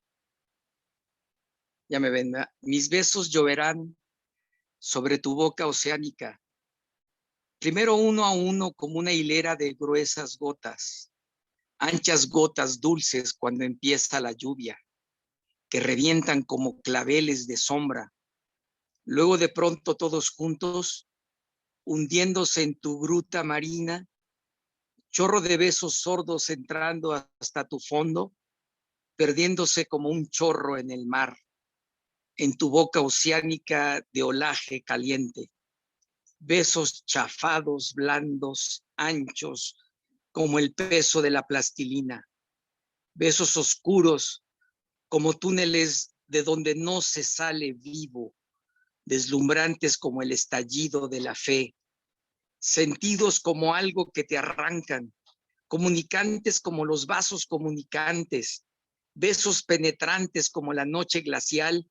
S5: ya me ven, ¿verdad? Mis besos lloverán sobre tu boca oceánica, primero uno a uno como una hilera de gruesas gotas, anchas gotas dulces cuando empieza la lluvia, que revientan como claveles de sombra, luego de pronto todos juntos, hundiéndose en tu gruta marina, chorro de besos sordos entrando hasta tu fondo, perdiéndose como un chorro en el mar, en tu boca oceánica de olaje caliente. Besos chafados, blandos, anchos, como el peso de la plastilina. Besos oscuros, como túneles de donde no se sale vivo, deslumbrantes como el estallido de la fe, sentidos como algo que te arrancan, comunicantes como los vasos comunicantes, besos penetrantes como la noche glacial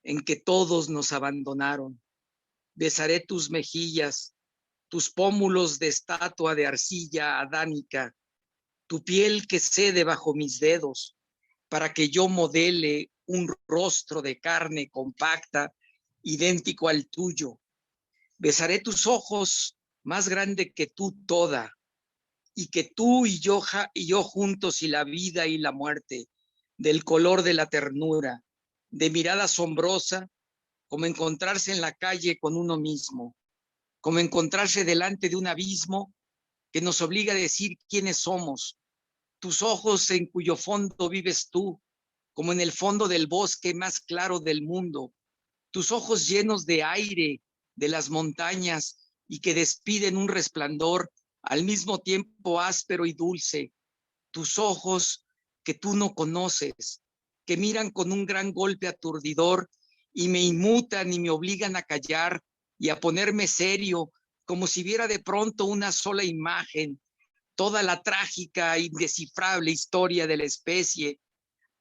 S5: en que todos nos abandonaron. Besaré tus mejillas, tus pómulos de estatua de arcilla adánica, tu piel que cede bajo mis dedos, para que yo modele un rostro de carne compacta, idéntico al tuyo. Besaré tus ojos más grande que tú toda, y que tú y yo juntos, y la vida y la muerte, del color de la ternura, de mirada asombrosa, como encontrarse en la calle con uno mismo, como encontrarse delante de un abismo que nos obliga a decir quiénes somos, tus ojos en cuyo fondo vives tú, como en el fondo del bosque más claro del mundo, tus ojos llenos de aire de las montañas y que despiden un resplandor al mismo tiempo áspero y dulce, tus ojos que tú no conoces, que miran con un gran golpe aturdidor y me inmutan y me obligan a callar y a ponerme serio, como si viera de pronto una sola imagen toda la trágica, indescifrable historia de la especie,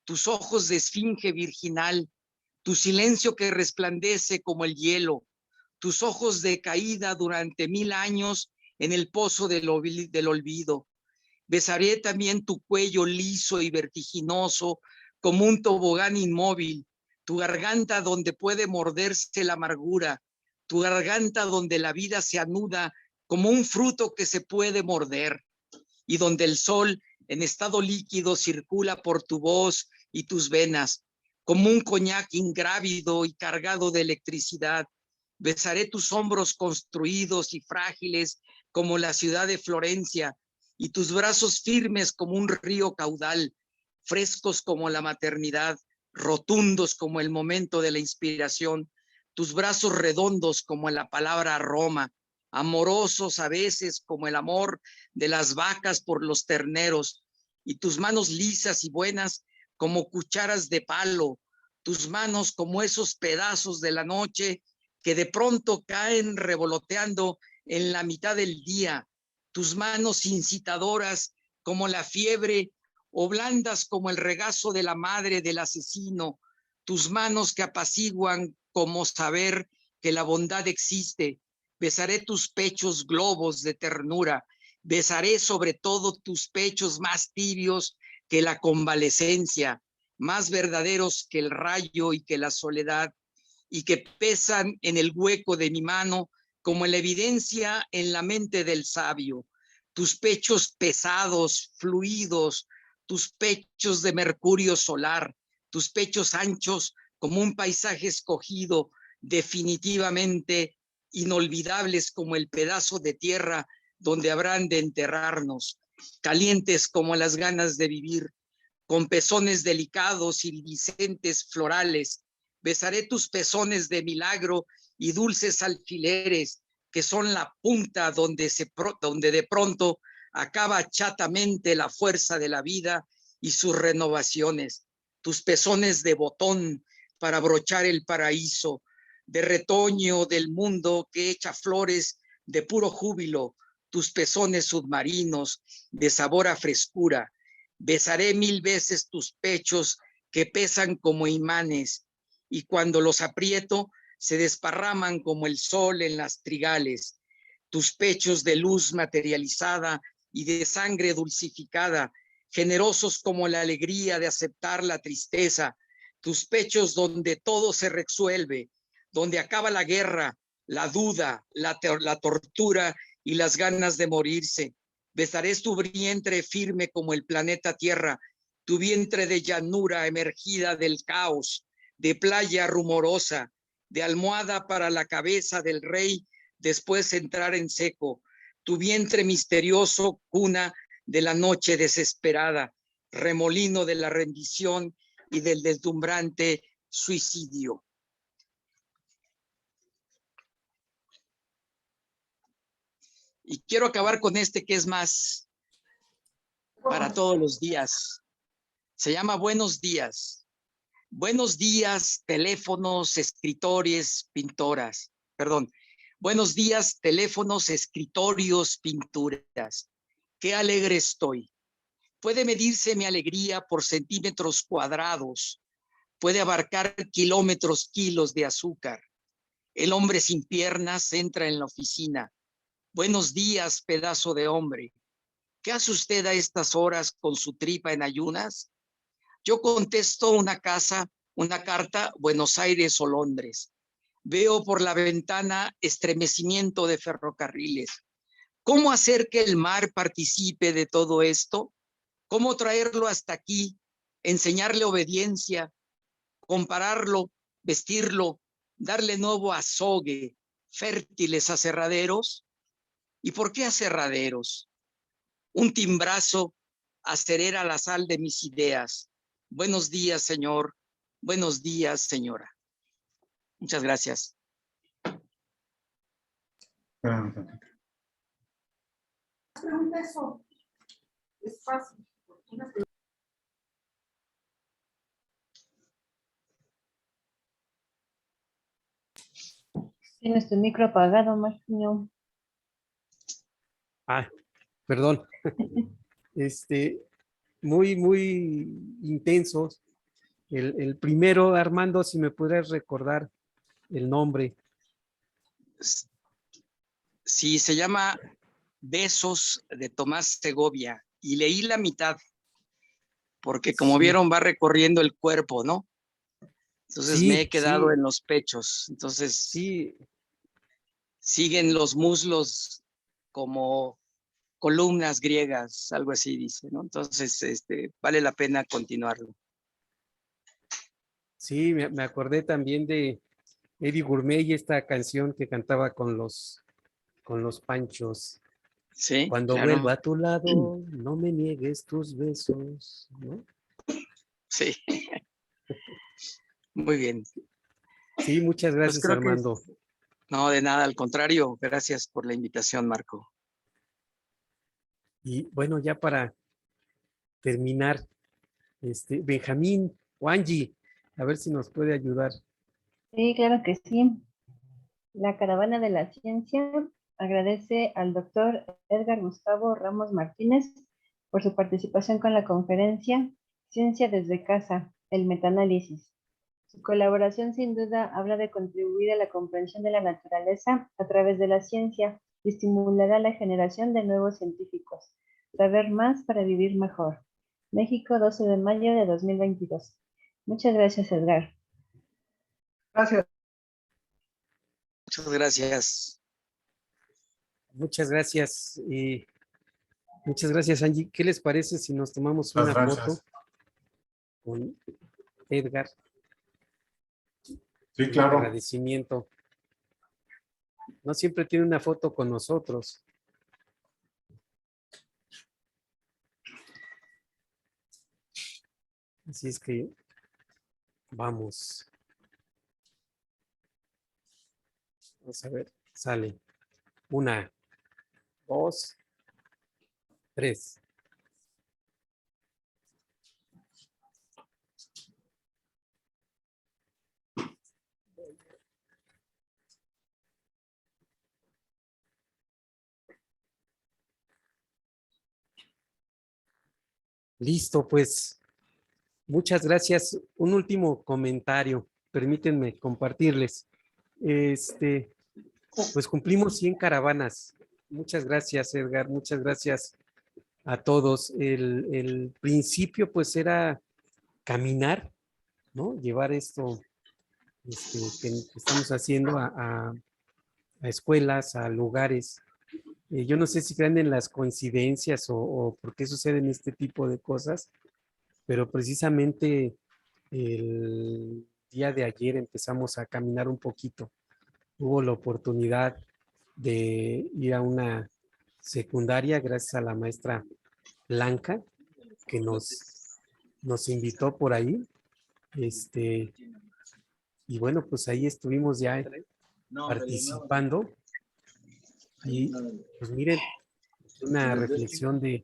S5: tus ojos de esfinge virginal, tu silencio que resplandece como el hielo, tus ojos de caída durante 1000 años en el pozo del olvido. Besaré también tu cuello liso y vertiginoso como un tobogán inmóvil, tu garganta donde puede morderse la amargura, tu garganta donde la vida se anuda como un fruto que se puede morder, y donde el sol en estado líquido circula por tu voz y tus venas, como un coñac ingrávido y cargado de electricidad. Besaré tus hombros construidos y frágiles como la ciudad de Florencia, y tus brazos firmes como un río caudal, frescos como la maternidad, rotundos como el momento de la inspiración, tus brazos redondos como la palabra Roma, amorosos a veces como el amor de las vacas por los terneros, y tus manos lisas y buenas como cucharas de palo, tus manos como esos pedazos de la noche que de pronto caen revoloteando en la mitad del día, tus manos incitadoras como la fiebre o blandas como el regazo de la madre del asesino, tus manos que apaciguan como saber que la bondad existe. Besaré tus pechos globos de ternura, besaré sobre todo tus pechos más tibios que la convalecencia, más verdaderos que el rayo y que la soledad, y que pesan en el hueco de mi mano como la evidencia en la mente del sabio. Tus pechos pesados, fluidos, tus pechos de mercurio solar, tus pechos anchos como un paisaje escogido, definitivamente inolvidables como el pedazo de tierra donde habrán de enterrarnos, calientes como las ganas de vivir, con pezones delicados, iridiscentes, florales. Besaré tus pezones de milagro y dulces alfileres, que son la punta donde de pronto acaba chatamente la fuerza de la vida y sus renovaciones. Tus pezones de botón para brochar el paraíso, de retoño del mundo que echa flores de puro júbilo, tus pezones submarinos de sabor a frescura. Besaré 1000 veces tus pechos que pesan como imanes, y cuando los aprieto se desparraman como el sol en las trigales. Tus pechos de luz materializada y de sangre dulcificada, generosos como la alegría de aceptar la tristeza. Tus pechos donde todo se resuelve, donde acaba la guerra, la duda, la tortura y las ganas de morirse. Besaré tu vientre firme como el planeta Tierra, tu vientre de llanura emergida del caos, de playa rumorosa, de almohada para la cabeza del rey, después entrar en seco, tu vientre misterioso, cuna de la noche desesperada, remolino de la rendición y del deslumbrante suicidio. Y quiero acabar con este que es más para todos los días. Se llama Buenos días. Buenos días, teléfonos, escritores, pintoras. Perdón. Buenos días, teléfonos, escritorios, pinturas. Qué alegre estoy. Puede medirse mi alegría por centímetros cuadrados. Puede abarcar kilómetros, kilos de azúcar. El hombre sin piernas entra en la oficina. Buenos días, pedazo de hombre. ¿Qué hace usted a estas horas con su tripa en ayunas? Yo contesto una carta, Buenos Aires o Londres. Veo por la ventana estremecimiento de ferrocarriles. ¿Cómo hacer que el mar participe de todo esto? ¿Cómo traerlo hasta aquí? Enseñarle obediencia, compararlo, vestirlo, darle nuevo azogue, fértiles aserraderos. ¿Y por qué aserraderos? Un timbrazo acelera la sal de mis ideas. Buenos días, señor. Buenos días, señora. Muchas gracias.
S4: Espérame tantito.
S6: Pregunta eso. Es fácil.
S2: Tienes tu micro apagado, Marquinhos.
S1: Ah, perdón, muy, muy intensos. El primero, Armando, si me pudieras recordar el nombre.
S5: Sí, se llama Besos de Tomás Segovia y leí la mitad porque como
S1: Sí.
S5: vieron va recorriendo el cuerpo, ¿no? Entonces
S1: Sí,
S5: me he quedado
S1: sí,
S5: en los pechos. Entonces
S1: sí,
S5: siguen los muslos como columnas griegas, algo así dice, ¿no? Entonces, vale la pena continuarlo.
S1: sí, me acordé también de Eddie Gourmet y esta canción que cantaba con los Panchos.
S5: Sí,
S1: Cuando
S5: claro.
S1: vuelva a tu lado, no me niegues tus besos, ¿no?
S5: Sí. Muy bien.
S1: Sí, muchas
S5: Pues
S1: gracias,
S5: creo que
S1: Armando.
S5: no, de nada, al contrario. Gracias por la invitación, Marco.
S1: Y bueno, ya para terminar, Benjamín o Angie, a ver si nos puede ayudar.
S2: Sí, claro que sí. La Caravana de la Ciencia agradece al doctor Edgar Gustavo Ramos Martínez por su participación con la conferencia Ciencia desde casa, el metaanálisis. Su colaboración sin duda habrá de contribuir a la comprensión de la naturaleza a través de la ciencia y estimulará la generación de nuevos científicos. Saber más para vivir mejor. México, 12 de mayo de 2022. Muchas gracias, Edgar.
S3: Gracias.
S5: Muchas gracias.
S1: Muchas gracias. Muchas gracias, Angie. ¿Qué les parece si nos tomamos
S4: Muchas
S1: una
S4: gracias.
S1: foto con Edgar?
S4: Sí, claro.
S1: Agradecimiento. No siempre tiene una foto con nosotros. Así es que vamos. Vamos a ver. Sale. 1, 2, 3. Listo, pues. Muchas gracias. Un último comentario. Permítanme compartirles. Pues cumplimos 100 caravanas. Muchas gracias, Edgar. Muchas gracias a todos. El principio, pues, era caminar, ¿no? Llevar esto que estamos haciendo a escuelas, a lugares. Yo no sé si creen en las coincidencias o por qué suceden este tipo de cosas, pero precisamente el día de ayer empezamos a caminar un poquito. Hubo la oportunidad de ir a una secundaria gracias a la maestra Blanca que nos invitó por ahí. Y bueno, pues ahí estuvimos ya participando. Y pues miren, una reflexión de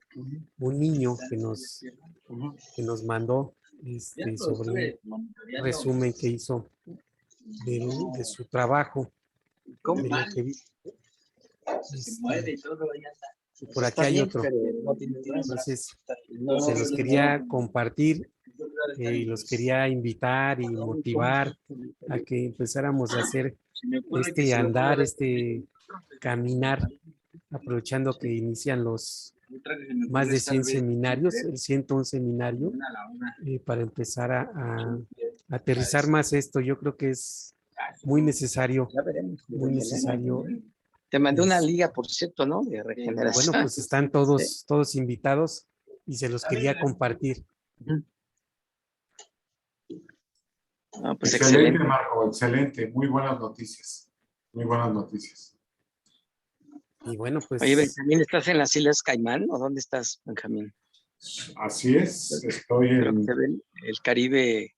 S1: un niño que nos mandó sobre un resumen que hizo de su trabajo, de lo que vi. Por aquí hay otro. Entonces, se los quería compartir y los quería invitar y motivar a que empezáramos a hacer andar, caminar, aprovechando que inician los más de 100 seminarios, el 101 seminario, para empezar a aterrizar más esto. Yo creo que es muy necesario, muy necesario.
S5: Te mandé una liga, por cierto, ¿no? De regeneración.
S1: Bueno, pues están todos invitados y se los quería compartir.
S5: Ah, pues
S4: Excelente,
S5: excelente.
S4: Marco, excelente. Muy buenas noticias. Muy buenas noticias.
S1: Y bueno, pues.
S5: Oye, Benjamín, ¿estás en las Islas Caimán o dónde estás, Benjamín?
S4: Así es, estoy
S5: Creo que
S4: en...
S5: se ve el Caribe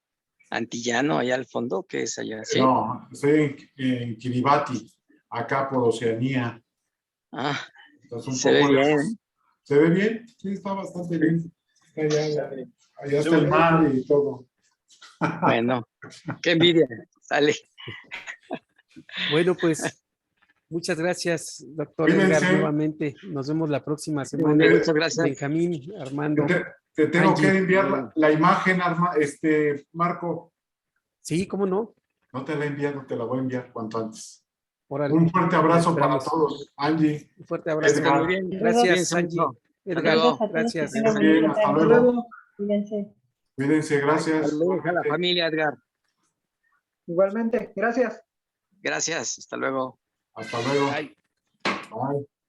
S5: antillano allá al fondo, ¿qué es allá? ¿Sí?
S4: No, estoy en Kiribati, acá por Oceanía.
S5: Ah,
S4: Entonces, un
S5: se ve
S4: poco
S5: bien.
S4: lejos. ¿Se ve bien? Sí, está bastante bien. Allá está el mar y todo.
S5: Bueno, qué envidia. Sale.
S1: Bueno, pues Muchas gracias, doctor
S4: Cuídense.
S1: Edgar, nuevamente. Nos vemos la próxima semana.
S5: Muchas gracias.
S1: Benjamín, Armando.
S4: Te tengo
S1: Angie.
S4: que enviar la imagen, Marco.
S1: Sí, ¿cómo no?
S4: No te la he enviado, te la voy a enviar cuanto antes.
S1: Órale.
S4: Un fuerte abrazo para
S1: Esperamos.
S4: todos. Angie,
S1: Un fuerte abrazo.
S4: Edgar.
S5: Muy bien.
S1: Gracias,
S5: Cuídense
S1: Angie.
S5: mucho.
S1: Edgar,
S5: luego.
S2: Saludos a todos,
S1: gracias.
S2: que tengan
S4: Bien,
S2: bonita
S4: hasta
S2: tarde.
S3: Hasta luego.
S2: Cuídense.
S4: Cuídense, gracias.
S5: Saludos a la familia, Edgar.
S3: Igualmente, gracias.
S5: Gracias. Hasta luego.
S4: Hasta luego.
S1: Bye.
S4: Bye.